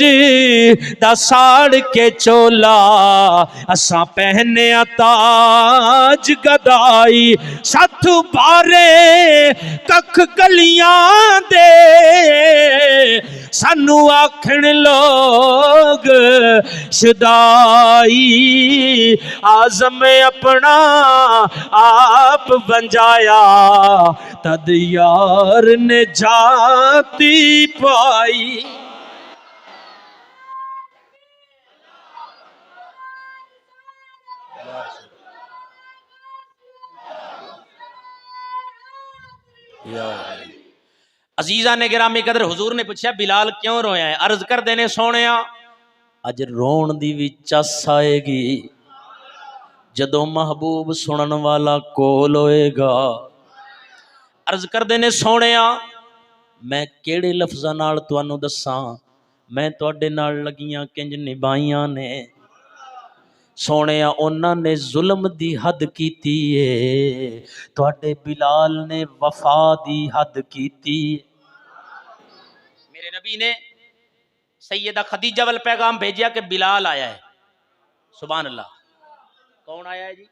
दा साड़ के चोला असा पहने ताज गदाई। सथ बारे कख गलियां दे सानू आखण लोग शुदाई। आजम अपना आप बंजाया तद यार ने जाती पाई। अजीजा ने गिरामी कदर हुजूर ने पूछा बिलाल क्यों रोया है? अर्ज कर देने सोने अज रोन दी भी चस आएगी जदों महबूब सुनन वाला कोल होएगा। अर्ज कर देने सोने मैं केड़े लफ्ज़ां नाल तुहानू दसां, मैं तुहाडे नाल लगियां किंज निभाइयां ने। सोने उन्होंने जुल्म दी हद कीती है, तुहाडे बिलाल ने वफा दी हद कीती। मेरे नबी ने सैयदा खदीजा वाल पैगाम भेजा कि बिलाल आया है। सुभान अल्लाह। कौन आया है जी?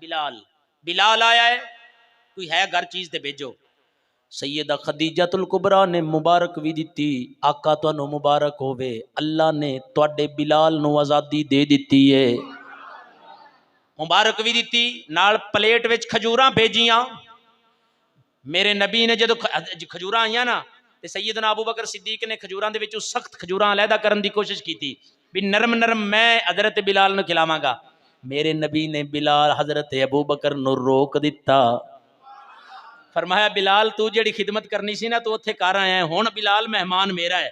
बिलाल। बिलाल आया है, कोई है घर चीज ते भेजो। सैयदा खदीजतुल कुबरा ने मुबारक भी दी, आका तुहानू मुबारक होवे, अल्लाह ने तुहाडे बिलाल नू आज़ादी दे दी है। मुबारक भी दी, नाल प्लेट विच खजूरां भेजियां। मेरे नबी ने जदों खजूरां आईयां ना ते सैयदना अबू बकर सिद्दीक ने खजूरां दे विचों सख्त खजूरां अलहदा करन दी कोशिश की थी भी नरम नरम मैं हजरत बिलाल नू खिलावांगा। मेरे नबी ने बिलाल हजरत अबू बकर नू रोक दिता। फरमाया बिलाल तू जेड़ी खिदमत करनी सी ना तू उत्थे कर आया है, हुण बिलाल मेहमान मेरा है।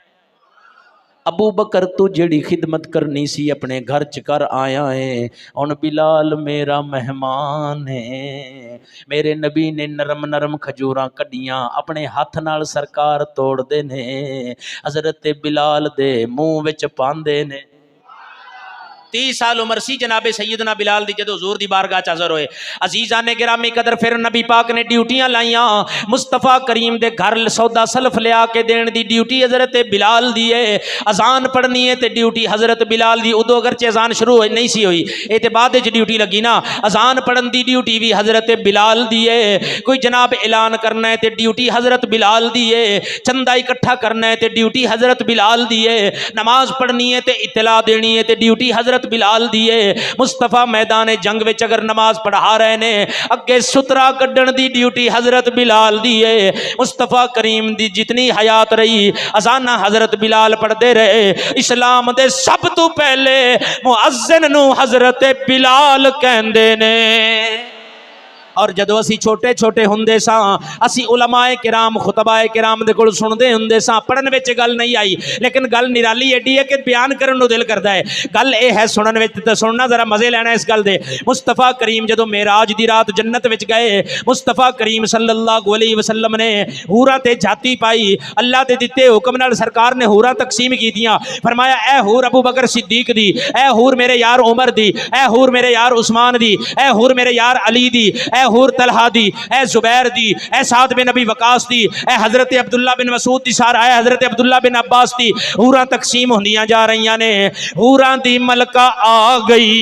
अबू बकर तू जेड़ी खिदमत करनी सी अपने घर च कर आया है, हुण बिलाल मेरा मेहमान है। मेरे नबी ने नरम नरम खजूरां कड्डियां अपने हाथ नाल सरकार तोड़दे ने, हजरत बिलाल दे मुंह विच पांदे ने। 30 साल उम्र सी जनाबे सैयदना बिलाल दी जदों हुजूर दी बारगाह च हाज़र होए। अजीज़ा ने गिरामी कदर फिर नबी पाक ने ड्यूटियां लाइयां। मुस्तफा करीम दे घर सौदा सल्फ लिया के देने दी ड्यूटी हजरत बिलाल दी है। अजान पढ़नी है तो ड्यूटी हजरत बिलाल दी, उदों अगरचे अजान शुरू नहीं सी हुई, ये तो बाद ड्यूटी लगी ना। अजान पढ़न दी ड्यूटी भी हजरत बिलाल दी है। कोई जनाब ऐलान करना है तो ड्यूटी हजरत बिलाल दी है। चंदा इकट्ठा करना है तो ड्यूटी हजरत बिलाल दी है। नमाज पढ़नी है तो इतला देनी है तो ड्यूटी हजरत बिलाल दिए। मुस्तफा मैदान जंग विच अगर नमाज पढ़ा रहे ने अगे सुतरा कड्डण दी ड्यूटी हजरत बिलाल दिए। मुस्तफा करीम दी जितनी हयात रही अजाना हजरत बिलाल पढ़ते रहे। इस्लाम दे सब तो पहले मुअज्जिन नू हजरत बिलाल कहंदे ने। और जदों असी छोटे छोटे हुंदे सां असी उलमाए किराम खुतबाए किराम दे कोल सुनदे हुंदे सां, पढ़न विच गल नहीं आई, लेकिन गल निराली एडी है कि बयान करन नूं दिल करदा है। गल ये है सुनन विच, ते सुनना जरा मजे लेना इस गल दे। मुस्तफा करीम जदों मेराज दी रात जन्नत विच गए, मुस्तफा करीम सल्लल्लाहु अलैहि वसल्लम ने हूरां ते जाती पाई। अल्लाह दे दिते हुक्म नाल सरकार ने हूरां तकसीम कीतियां। फरमाया ए हूर अबू बकर सिद्दीक दी, ए हूर मेरे यार उमर दी, ए हूर मेरे यार उस्मान दी, ए हूर मेरे यार अली दी, ए हूर तलहा दी, ए जुबैर दी, ए साद बिन नबी वकास दी, ए हजरत अब्दुल्ला बिन मसूद दी, सारा है हजरत अब्दुल्ला बिन अब्बास दी। हूरां तकसीम होंदियां जा रही ने। हूरां दी मलका आ गई,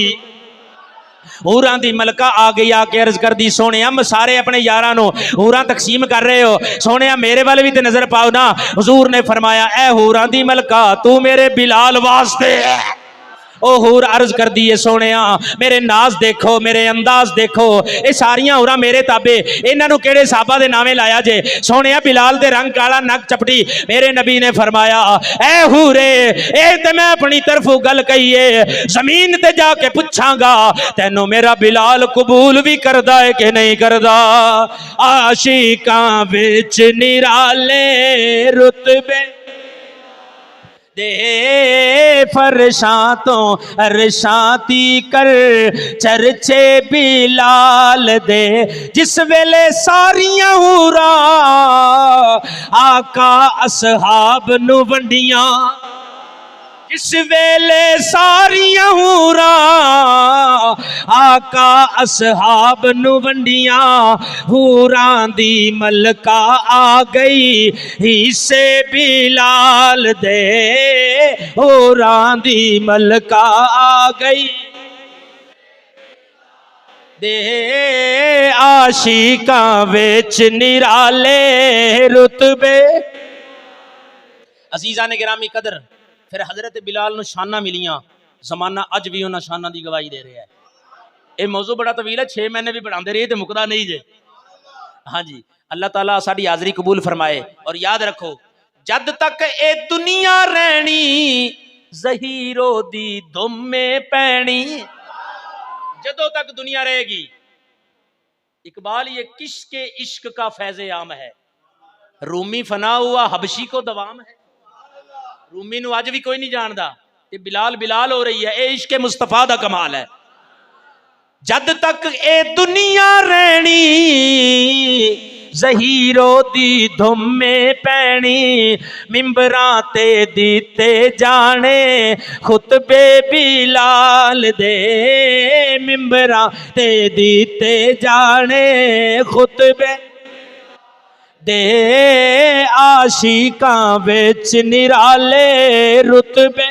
हूरां दी मलका आ गई, आके अर्ज कर दी सोने हम सारे अपने यारां नूं हूरां तकसीम कर रहे हो, सोने मेरे वाल भी ते नजर पाओ ना। हुजूर ने फरमाया ए हूरां दी मलका तू मेरे बिलाल वास्ते है। ओ हूर अर्ज कर दी है सोने मेरे नाज देखो, मेरे अंदाज देखो, ये सारियां हूरां मेरे ताबे, इन्हां नूं किहड़े साहबा दे नामे लाया जे। सोने बिलाल दे रंग काला नक चपटी। मेरे नबी ने फरमाया ए हूरे ए ते मैं अपनी तरफों गल कही है, जमीन ते जाके पुछांगा तैनू मेरा बिलाल कबूल भी करदा है कि नहीं करदा। आशिकां विच निराले रुतबे दे फरशां तो अरशाती कर चर्चे बिलाल दे। जिस वेले सारियां हूरां आका असहाब नु वंडियां, जिस वेले सारियां हूरां आका असहाब नु वंडियां, हूरां दी मलका आ गई हिस्से बिलाल दे, हूरां दी मलका आ गई दे। आशिकां विच निराले रुतबे। अजीज़ां ने गिरामी कदर, फिर हजरत बिलाल नूं शाना मिलियां, जमाना अज भी उन्हां शाना की गवाही दे रहा है। ये मौजू बड़ा तवील है, 6 महीने भी पढ़ाते रहे तो मुकदा नहीं जे। हाँ जी, अल्लाह ताला साड़ी हाजरी कबूल फरमाए। और याद रखो जद तक ए दुनिया रहनी ज़हीरो दी धुम्मे पैनी, जदों तक दुनिया रहेगी। इकबाल ये किसके इश्क का फैज़े आम है, रूमी फना हुआ हबशी को दवाम है। रूमी नूं अज भी कोई नहीं जानता, ये बिलाल बिलाल हो रही है, ये इश्क मुस्तफा दा कमाल है। जद तक ए दुनिया रहनी ज़हीरो दी धुम्मे पैनी, मिंबरां ते दिते जाने खुतबे बिलाल दे, मिंबरां ते दिते जाने खुतबे दे। आशिकां विच निराले रुतबे।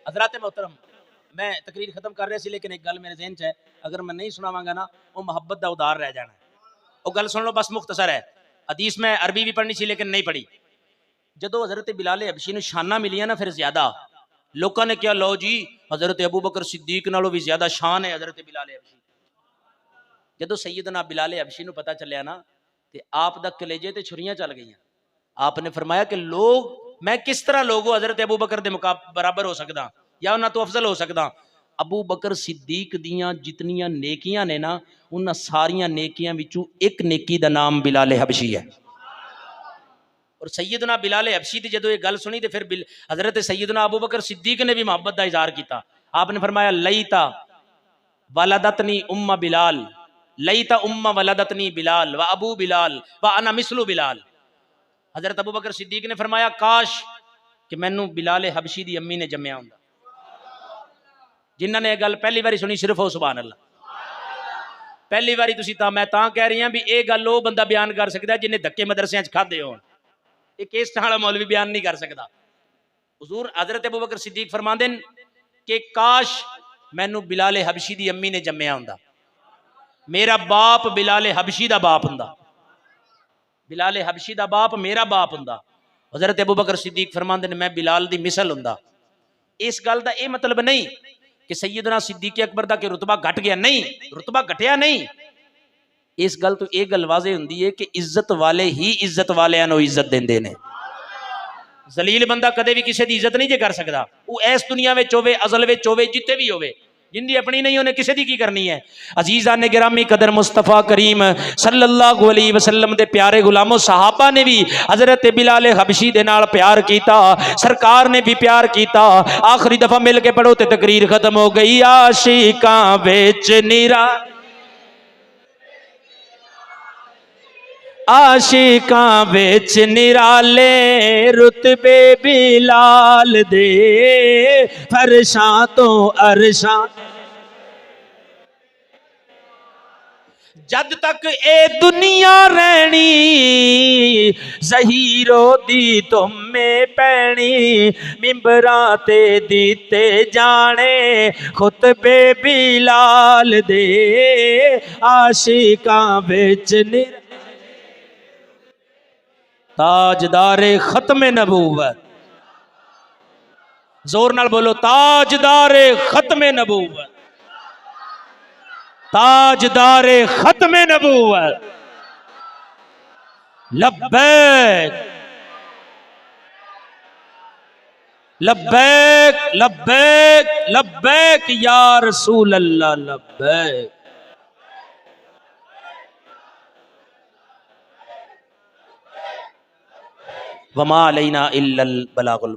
हज़रात मोहतरम, मैं तकरीर खत्म कर रहा सी, लेकिन एक गल मेरे ज़हन च है, अगर मैं नहीं सुनावांगा ना वो मोहब्बत दा उदार रह जाना। वो गल सुन लो बस, मुख्तसर है। हदीस में अरबी भी पढ़नी सी लेकिन नहीं पढ़ी। जदों हज़रत बिलाल हबशी नूं शाना मिलियां ना, फिर ज्यादा लोगों ने क्या, लो जी हज़रत अबू बकर सिद्दीक नालों भी ज्यादा शान है हज़रत बिलाल हबशी। जदों सैयदना बिलाल हबशी नूं पता चलिया ना, ते आप दा कलेजे ते छुरियां चल गई। आपने फरमाया कि लोग मैं किस तरह लोगों हज़रत अबू बकर दे बराबर हो सकदा या उन्हां तो अफजल हो सकदा। अबू बकर सिद्दीक दियां जितनियां नेकियां ने ना, उन्हां सारियां नेकियां विचों एक नेकी दा नाम बिलाल हबशी है। और सैयदना बिलाल हबशी दी जदों ये गल सुनी तो फिर हज़रत सैयदना अबू बकर सिद्दीक ने भी मोहब्बत का इजहार किया। आपने फरमाया लईता वलदतनी उम्मा बिलाल, लईता उम्मा वलदतनी बिलाल व अबू बिलाल व अना मिसलु बिलाल। हज़रत अबू बकर सिद्दीक ने फरमाया काश कि मैनू बिलाल हबशी दी अम्मी ने जम्मिया हुंदा। जिन्हां ने गल पहली बारी सुनी सिर्फ हो सुभान अल्लाह। पहली बारी तुसी तां मैं तां कह रही हां भी ये गल वो बंदा बयान कर सकता है जिन्हें धक्के मदरसियां च खाधे होण, ये केस वाला मौलवी बयान नहीं कर सकता। हुजूर हज़रत अबू बकर सिद्दीक फरमांदे कि काश मैनू बिलाल हबशी दी अम्मी ने जम्मिया हुंदा, मेरा बाप बिलाल हबशी दा बाप हुंदा, बिलाल हबशी दा बाप मेरा बाप हुंदा। हज़रत अबू बकर सिद्दीक फरमांदे ने मैं बिलाल दी मिसल हुंदा। इस गल दा ये मतलब नहीं कि सैयदना सिद्दीक अकबर दा कि रुतबा घट गया, नहीं, रुतबा घटिया नहीं। इस गल तो यह गल वाज़े हुंदी है कि इज्जत वाले ही इज्जत वालियां नूं इज्जत देंदे ने। जलील बंदा कदे भी किसी की इज्जत नहीं जे कर सकता, वो इस दुनिया में होवे अजल में होवे जिते भी होवे। जिंदी अपनी नहीं उन्हें किसी की करनी है। अजीजा ने गिरामी कदर मुस्तफ़ा करीम सल्लल्लाहु अलैहि वसल्लम दे प्यारे गुलामों सहाबा ने भी हजरत बिलाल हबशी दे नाल प्यार किया, सरकार ने भी प्यार किया। आखिरी दफा मिल के पढ़ो तो तकरीर खत्म हो गई। आशिकां विच निरा आशिकां विच निराले रुतबे बिलाल दे फरशां तो अरशां। जद तक ए दुनिया रहनी ज़हीरो दी तुमे पैनी मिंबरां ते दीते जाने खुतबे बिलाल दे आशिकां विच निरा ताजदारे खत्म नबूवत। जोर नाल बोलो ताजदारे खत्म नबूवत, ताजदारे खत्म नबूवत। लब्बैक लब्बैक लब्बैक लब्बैक या रसूल अल्लाह लब्बैक। वमा अलैना इल्लल बलागुल।